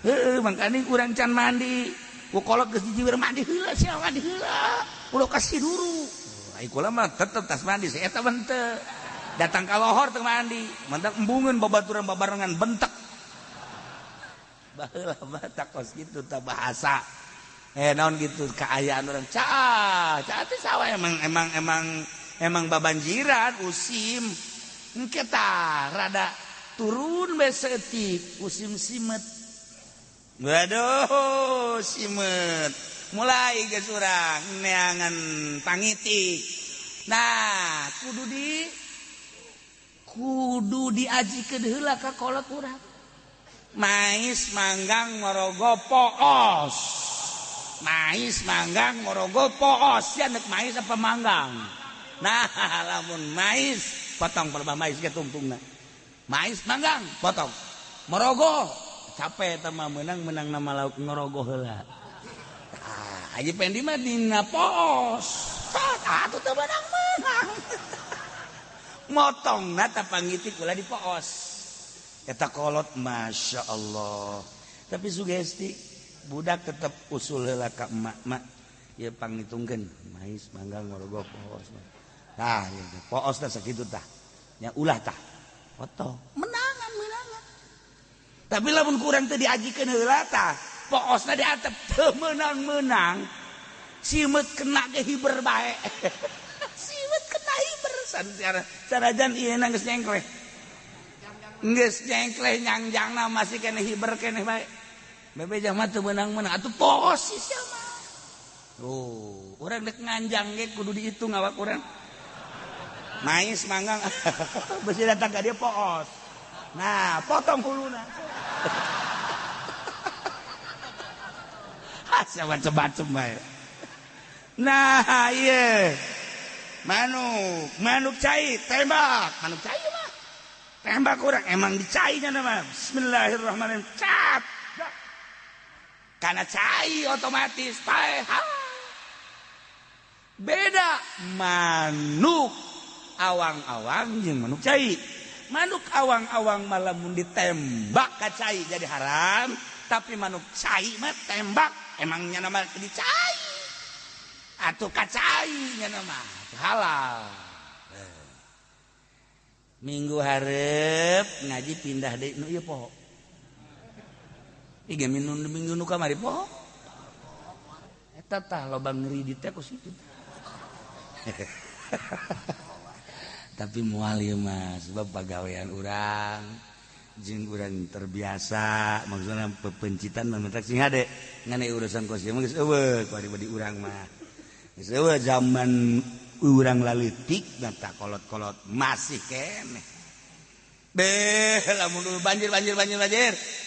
Heeh mangkana urang can mandi. Ku kolot geus dijiwir mandi heula sia mandi heula. Ulah ka siduru. Ai kula mah tetep tas mandi saya eta bente. Datang ka lohor teu mandi, mentak embungeun babaturan babarengan bentek. Baheula mah takos kitu tah bahasa. Naon gitu keayaan orang caah teh sawah emang babanjiran usim engke tah rada turun bae seutik usim simet. Waduh simet mulai geus urang neangan pangitik. Nah kudu diajikeun heula ka kolot urang. Mais manggang ngorogo poos. Mais manggang ngorogo poos ya nek mais apa manggang. Nah lamun mais potong pelebah mais ge tungtungna. Mais manggang potong. Morogo capek teh mah meunang nama lauk ngorogo heula. Aji pendi mah dina poos. Atuh teh menang. Motongna teh pangitik ulah di poos. Eta kolot masyaallah. Tapi sugesti budak tetap usul heula ka emak ieu pangitungkeun mais mangga ngorogo poos tah ieu poos teh sakitu tah nya ulah tah foto menangan tapi lamun kurang teh diajikeun heula tah poosna diatep teu meunang simet kena ge hiber bae simet kena hiber sanajan ieu geus nyengkleh nyangjangna masih keneh hiber keneh bae bebe mah teu meunang-meunang atuh poos sia mah. Oh, urang dek nganjang ge kudu dihitung awak urang. Mais manggang besi datang ka dia poos. Nah, potong huluna. Asa macam-macam bae. Nah, ieu. Manuk cai tembak. Manuk cai mah. Tembak urang emang dicainya nama. Bismillahirrahmanirrahim. Cap. Karena cai otomatis pae beda manuk awang-awang jeung manuk cai. Manuk awang-awang malah mun ditembak ka cai jadi haram, tapi manuk cai mah tembak emangnya nama dicai. Atuh ka cai nya nama halal. Minggu hareup ngaji pindah deui nu ieu poho. Iga minggu nu kamari poho tatah loba ngeri di teh ku situ. Tapi moal ieu mah sebab pagawean urang jeung urang terbiasa maksudna pepencitan mah mentak sing hade ngane urusan kos ieu mah geus eueuh ku badi urang mah. Geus eueuh zaman urang laletik eta kolot-kolot masih keneh. Beh lamun banjir.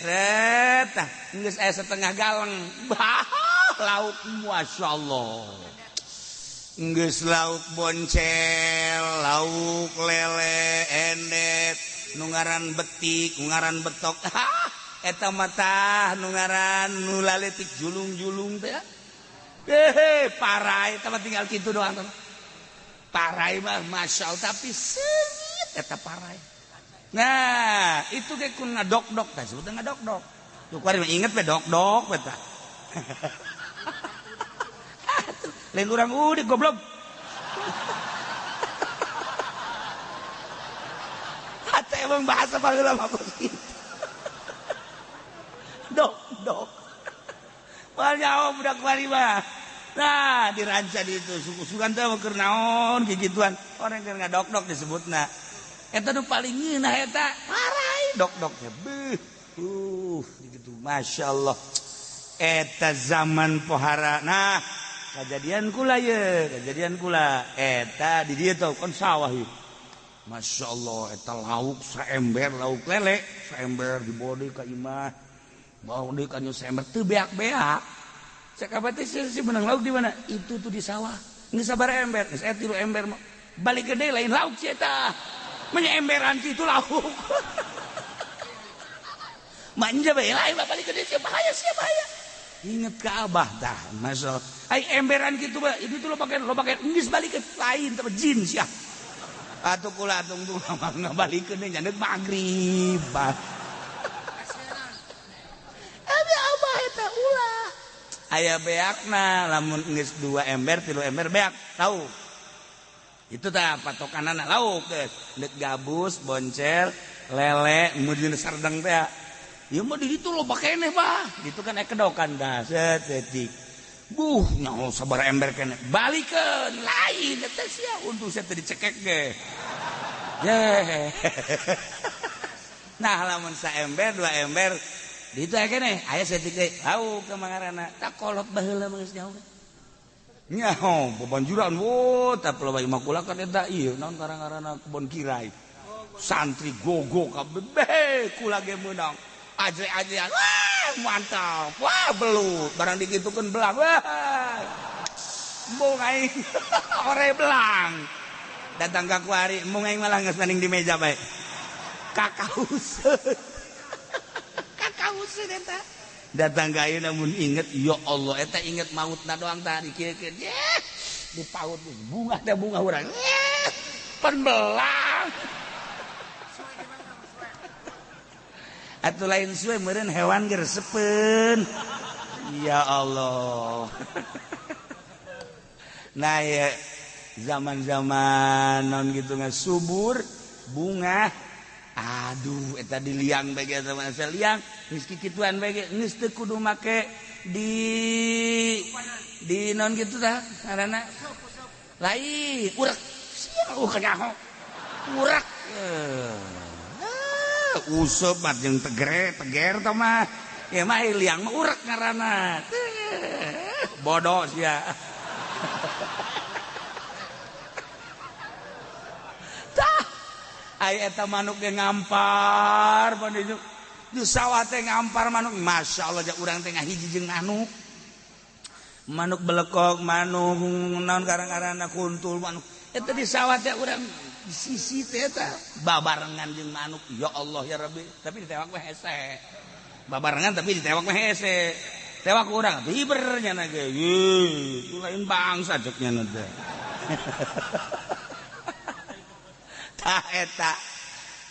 Retah geus aya setengah galeng. Lauk masyaallah. Geus lauk boncel, lauk lele, endet, nu ngaran betik, nu ngaran betok. Eta mah tah nu ngaran nu laletik julung-julung teh. Parai eta mah tinggal kitu doang teh. Parai mah masyaallah tapi seungit eta parai. Nah, itu ge kun ngadok-dok tah sebutna ngadok-dok. Tuh kuari mah inget we dok-dok we tah. Lain urang udik goblok. Hata emang bahasa baheula mah kitu. Dok. Moal nyaho budak kuari mah. Nah, diranca di itu suku-sukan teh mah keur naon gigituan. Orang keur ngadok-dok disebutna. Eta nu paling ngeunah eta parai dok-dok teh. Beuh. Gitu masyaallah. Eta zaman pohara. Nah, kejadian kula eta di dieu teh kon sawah ieu. Masyaallah eta lauk saember lauk lele, saember dibawa deui ka imah. Bawa deui ka saember teu beak-beak. Sakabate si menang lauk di mana? Itu tuh di sawah. Geus sabar ember, geus aya 3 ember mah. Balik gede lain lauk si eta. Manya emberan itu lauk. Manja bae lain balik gede siapa bahaya. Ingat ke abah dah, masalah. Ai emberan gitu bah, itu tuh lo pakai geus balik ke lain tapi jin sia. Atuh kula tunggu nggak balikeun nya nyandek magrib. Abi abah eta ulah. Aya beakna lamun geus 2 ember 3 ember beak, tahu. Itu tah patokanana lauk geus. Dek gabus, boncel, lele, mudin sardeng teh. Ya mah di ditu lo keneh bah. Ditu kan aya kedokan dah setetik. Nyaho sabar ember keneh. Balikeun lain eta sia untung saya teh dicekek ge. Ye. Nah lamun saember 2 ember ditu aya keneh aya setik deui. Lauk ka mangarana. Tak kolot baheula mah geus nyaho. Nyaho bebanjuran wo tapi loba imah kula kan eta ieu naon karang-karana kebon kirai. Santri gogo kabeh kula ge meunang. Ajre-ajrean, wah mantap, wah belut, barang digitukeun belang, wah embung aing ore belang, datang ka kuari, embung aing malah geus nanding di meja bae, kakauseun eta, datang ka ayeuna mun inget, ya Allah, eta inget mautna doang tadi, dikiekeun, di paut bunga teh bunga urang, pan belang. Atuh lain suwe meureun hewan ge resepeun. Ya Allah. Nah ya zaman-zaman non gitu subur bunga. Aduh eta di liang bage zaman asal liang geus kikituan bage geus teu kudu make di non gitu tah ngaranna. Lain urak. Sia kanyaho. Urak. Useup mah jeung teger tah mah ya mah liang mah urek ngaranna bodoh sia tah aya eta manuk ge ngampar pan di sawah teh ngampar manuk masyaallah ja urang teh ngahiji jeung manuk belekok manuk naon karang-karana kuntul manuk eta di sawah teh urang di sisi teh eta babarengan jeung manuk ya Allah ya Rabbi tapi ditewak mah hese babarengan tapi ditewak mah hese tewak urang hiber nya na ge itu lain bangsa cek nya teh tah eta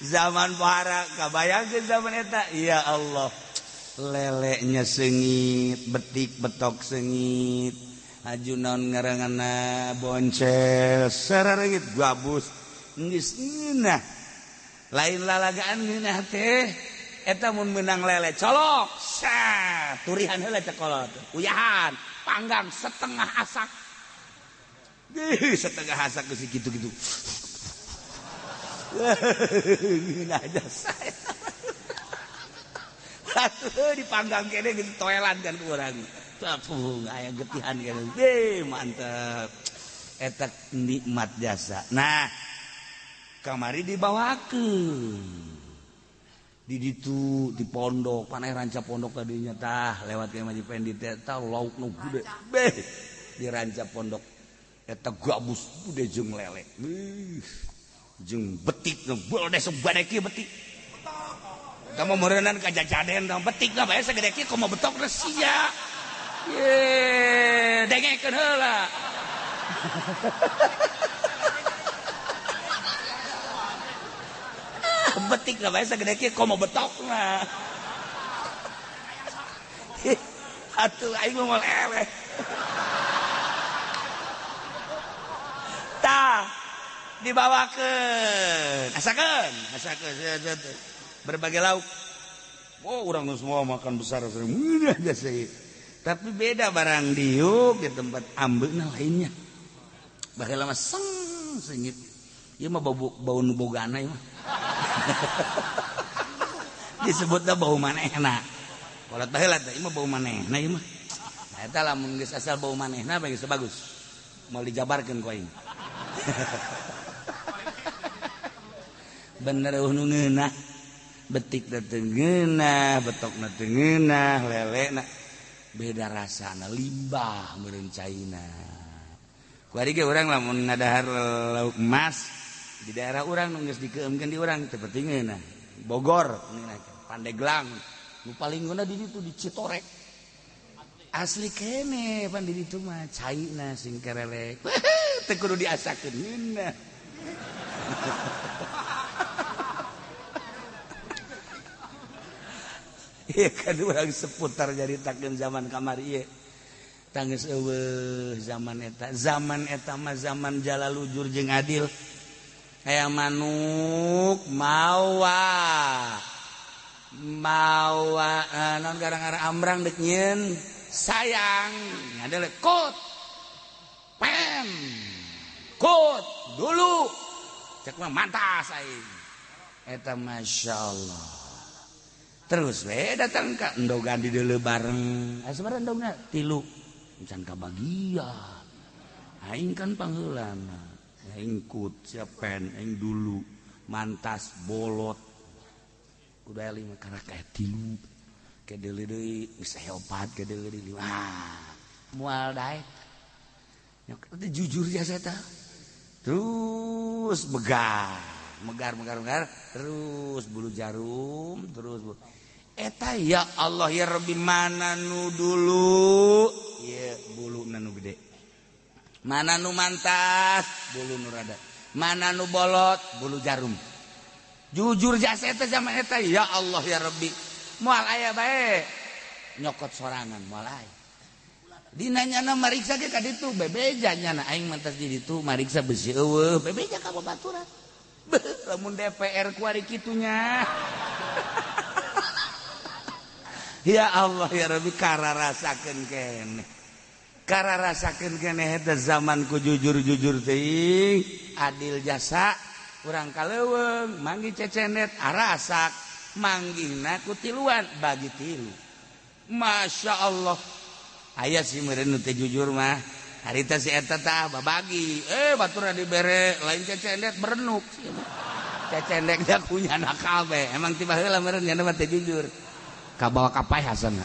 zaman pohara kabayangkeun zaman eta ya Allah lelenya seungit betik betok seungit aju naon ngaranganna boncel sararengit gabus geus ngeunah lain lalagaan ngeunah teh eta mun meunang lele colok turihan heula cek kolot uyahan panggang setengah asak. Setengah asak ke gitu-gitu. Aja saya. Atuh dipanggang kene gitu toelan kan urang. Tapung aya getihan kene. Mantep. Eta nikmat jasa. Nah, kamari dibawakeun. Di ditu di pondok paneh ranca pondok tadinya tah lewat ke Maji Pendi teh lauk nu gede beh di ranca pondok eta gabus gede jeung lele jeung betik nu boleh sebade kieu betik eta mah meureunnan ka jajaden tah betik na bae sagede kieu komo betok resia ye dengekeun heula betik lah bahasa gede kieu komo betok mah. Atuh aing mah eleh. Tah dibawakeun. Asakeun berbagai lauk. Oh, urang semua makan besar mudah aja sih. Tapi beda barang diuk di tempat ambeuna lainnya. Baheula mah sengit. Ieu mah bau nu bogana ieu mah. Disebutnya bau manehna kalau baheula teh mah bau manehna ieu mah eta lamun geus asal bau manehna bae geus bagus mau dijabarkeun ku aing bener nu ngeunah betik teh ngeunah betokna teh ngeunah lelena beda rasana limbah meureun caina ku ari ge urang lamun ngadahar lauk emas di daerah orang nunggus dikeemkeun di orang seperti ngeunah Bogor Pandeglang nu paling ngeunah di ditu di Citorek asli kene pan di ditu mah caina sing kerelek teu kudu diasakeun ngeunah ieu kan urang seputar nyaritakeun zaman kamari ieu tangis eueuh zaman eta mah zaman Jalalujur jeung Adil aya manuk mawa non gara-gara ambrang dek nyeun sayang ngadele kut pen kut dulu cek mah mantas aing eta masyaallah terus we datang ka endogan di deuleu bareng sabaraha endogna 3 encan kabagian aing kan pangheulana aing kut siapen aing dulu mantas bolot udah 5 karena kayak 3 kayak deui geus heopat kayak deui moal daek nyok teh jujur ya saya teh terus megar terus bulu jarum terus eta ya Allah ya Rabbi mana nu dulu ya buluna nu gede mana nu mantas bulu nu rada mana nu bolot bulu jarum jujur jasa eta zaman eta ya Allah ya Rabbi moal aya bae nyokot sorangan moal aya dina nyana mariksa ge ka ditu bebeja nyana aing mantas di ditu mariksa beusi eueuh bebeja ka babaturan lamun DPR ku ari kitunya ya Allah ya Rabbi kararasakeun kene eta zamanku jujur teuing adil jasa urang kaleuweung manggi cecenet arasak manggihna ku tiluan bagi tilu Masya Allah aya si meureun teh jujur mah harita si eta tah babagi baturna dibere lain cecenet berenuk ceceneknya kunyana kabeh emang tiba heula meureun nya teh jujur kabawa kapai hasanna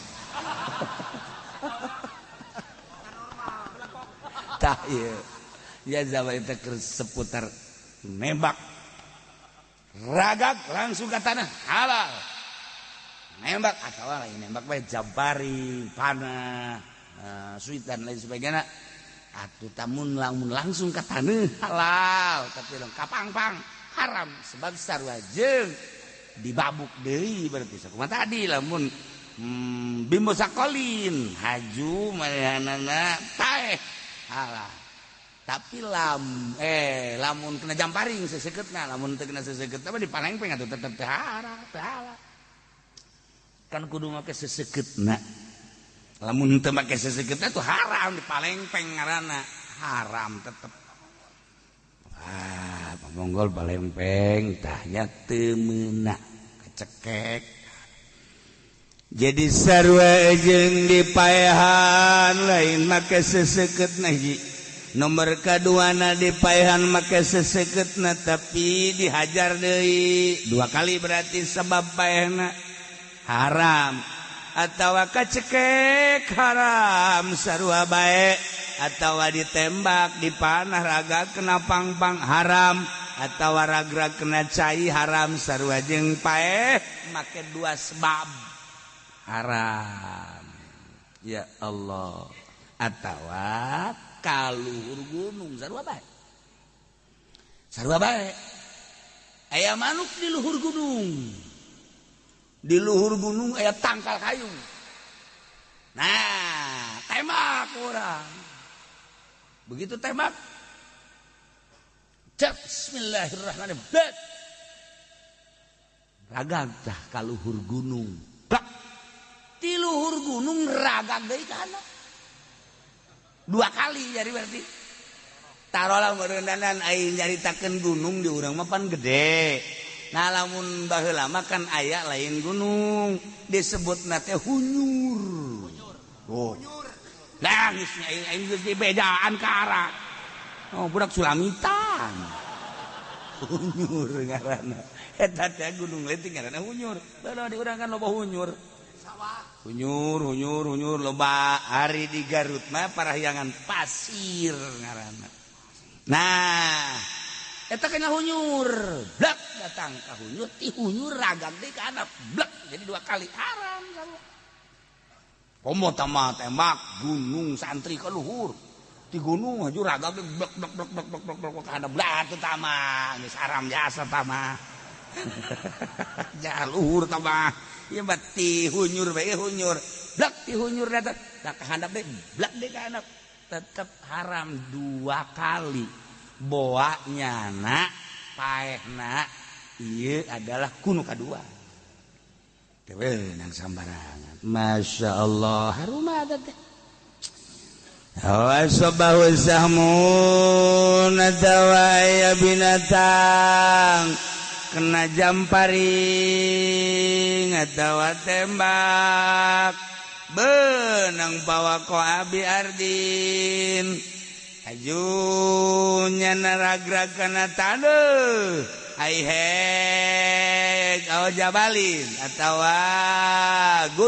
tah ieu ya zaman itu seputar nembak ragak langsung ke tanah halal nembak atau lain nembak bae jabari panah suitan lain sebagainya atuh tamun langsung ke tanah halal tapi dong kapangpang haram sebab sarua jeung dibabuk deui berarti sakumaha tadi lamun bimbo sakolin haju mayanana taeh halal tapi lamun kena jamparing seseketna lamun teu kena seseket apa dipanengpeng atuh tetep teh halal kan kudu make seseketna lamun teu make seseukeut tuh haram di palengpeng ngaranna haram tetep pamonggol palengpeng tah nya teu meunang kecekek jadi sarua jeung dipaehan lain make seseukeutna hiji nomor kaduana dipaehan make seseukeutna tapi dihajar deui 2 kali berarti sebab paehna haram atawa kacekek haram sarua bae atawa ditembak dipanah raga kena pangpang haram atawa ragrag kena cai haram sarua jeung paeh make 2 sebab haram ya Allah atawa kaluhur gunung sarua bae aya manuk di luhur gunung aya tangkal kayu nah tembak urang begitu tembak bismillahirrahmanirrahim ragag tah ka luhur gunung blak di luhur gunung ragag deui kana 2 kali jadi berarti tarolah merendanan aing nyaritakeun gunung di urang mah pan gede nah lamun baheula mah kan aya lain gunung disebutna teh hunyur oh lah geus aing geus dibedaan ka arah oh budak Sulamitan hunyur ngaranna eta teh gunung leutik ngaranna hunyur bae di urang kan loba hunyur hunyur loba hari di Garut mah parahyangan pasir ngaranna nah eta kena hunyur blak datang ka hunyur ti hunyur ragag deui ka handap blak jadi 2 kali haram kalau komo tama tembak gunung santri ka luhur ti gunung haju ragag blak ka handap blah teu tama geus haram jasa tama ja luhur tama ieu mah ti hunyur bae hunyur blak ti hunyur datang da ka handap deui blak deui ka handap tetep haram 2 kali boanya na paehna ieu adalah kuno kadua dewe nang sambarangan Masya Allah haruma ada teh awasabahu sahmun atawa aya binatang kena jamparing atawa tembak benang bawa ko abi ardin ajunya naragrag kana taneuh ai hek aw jabalin atawa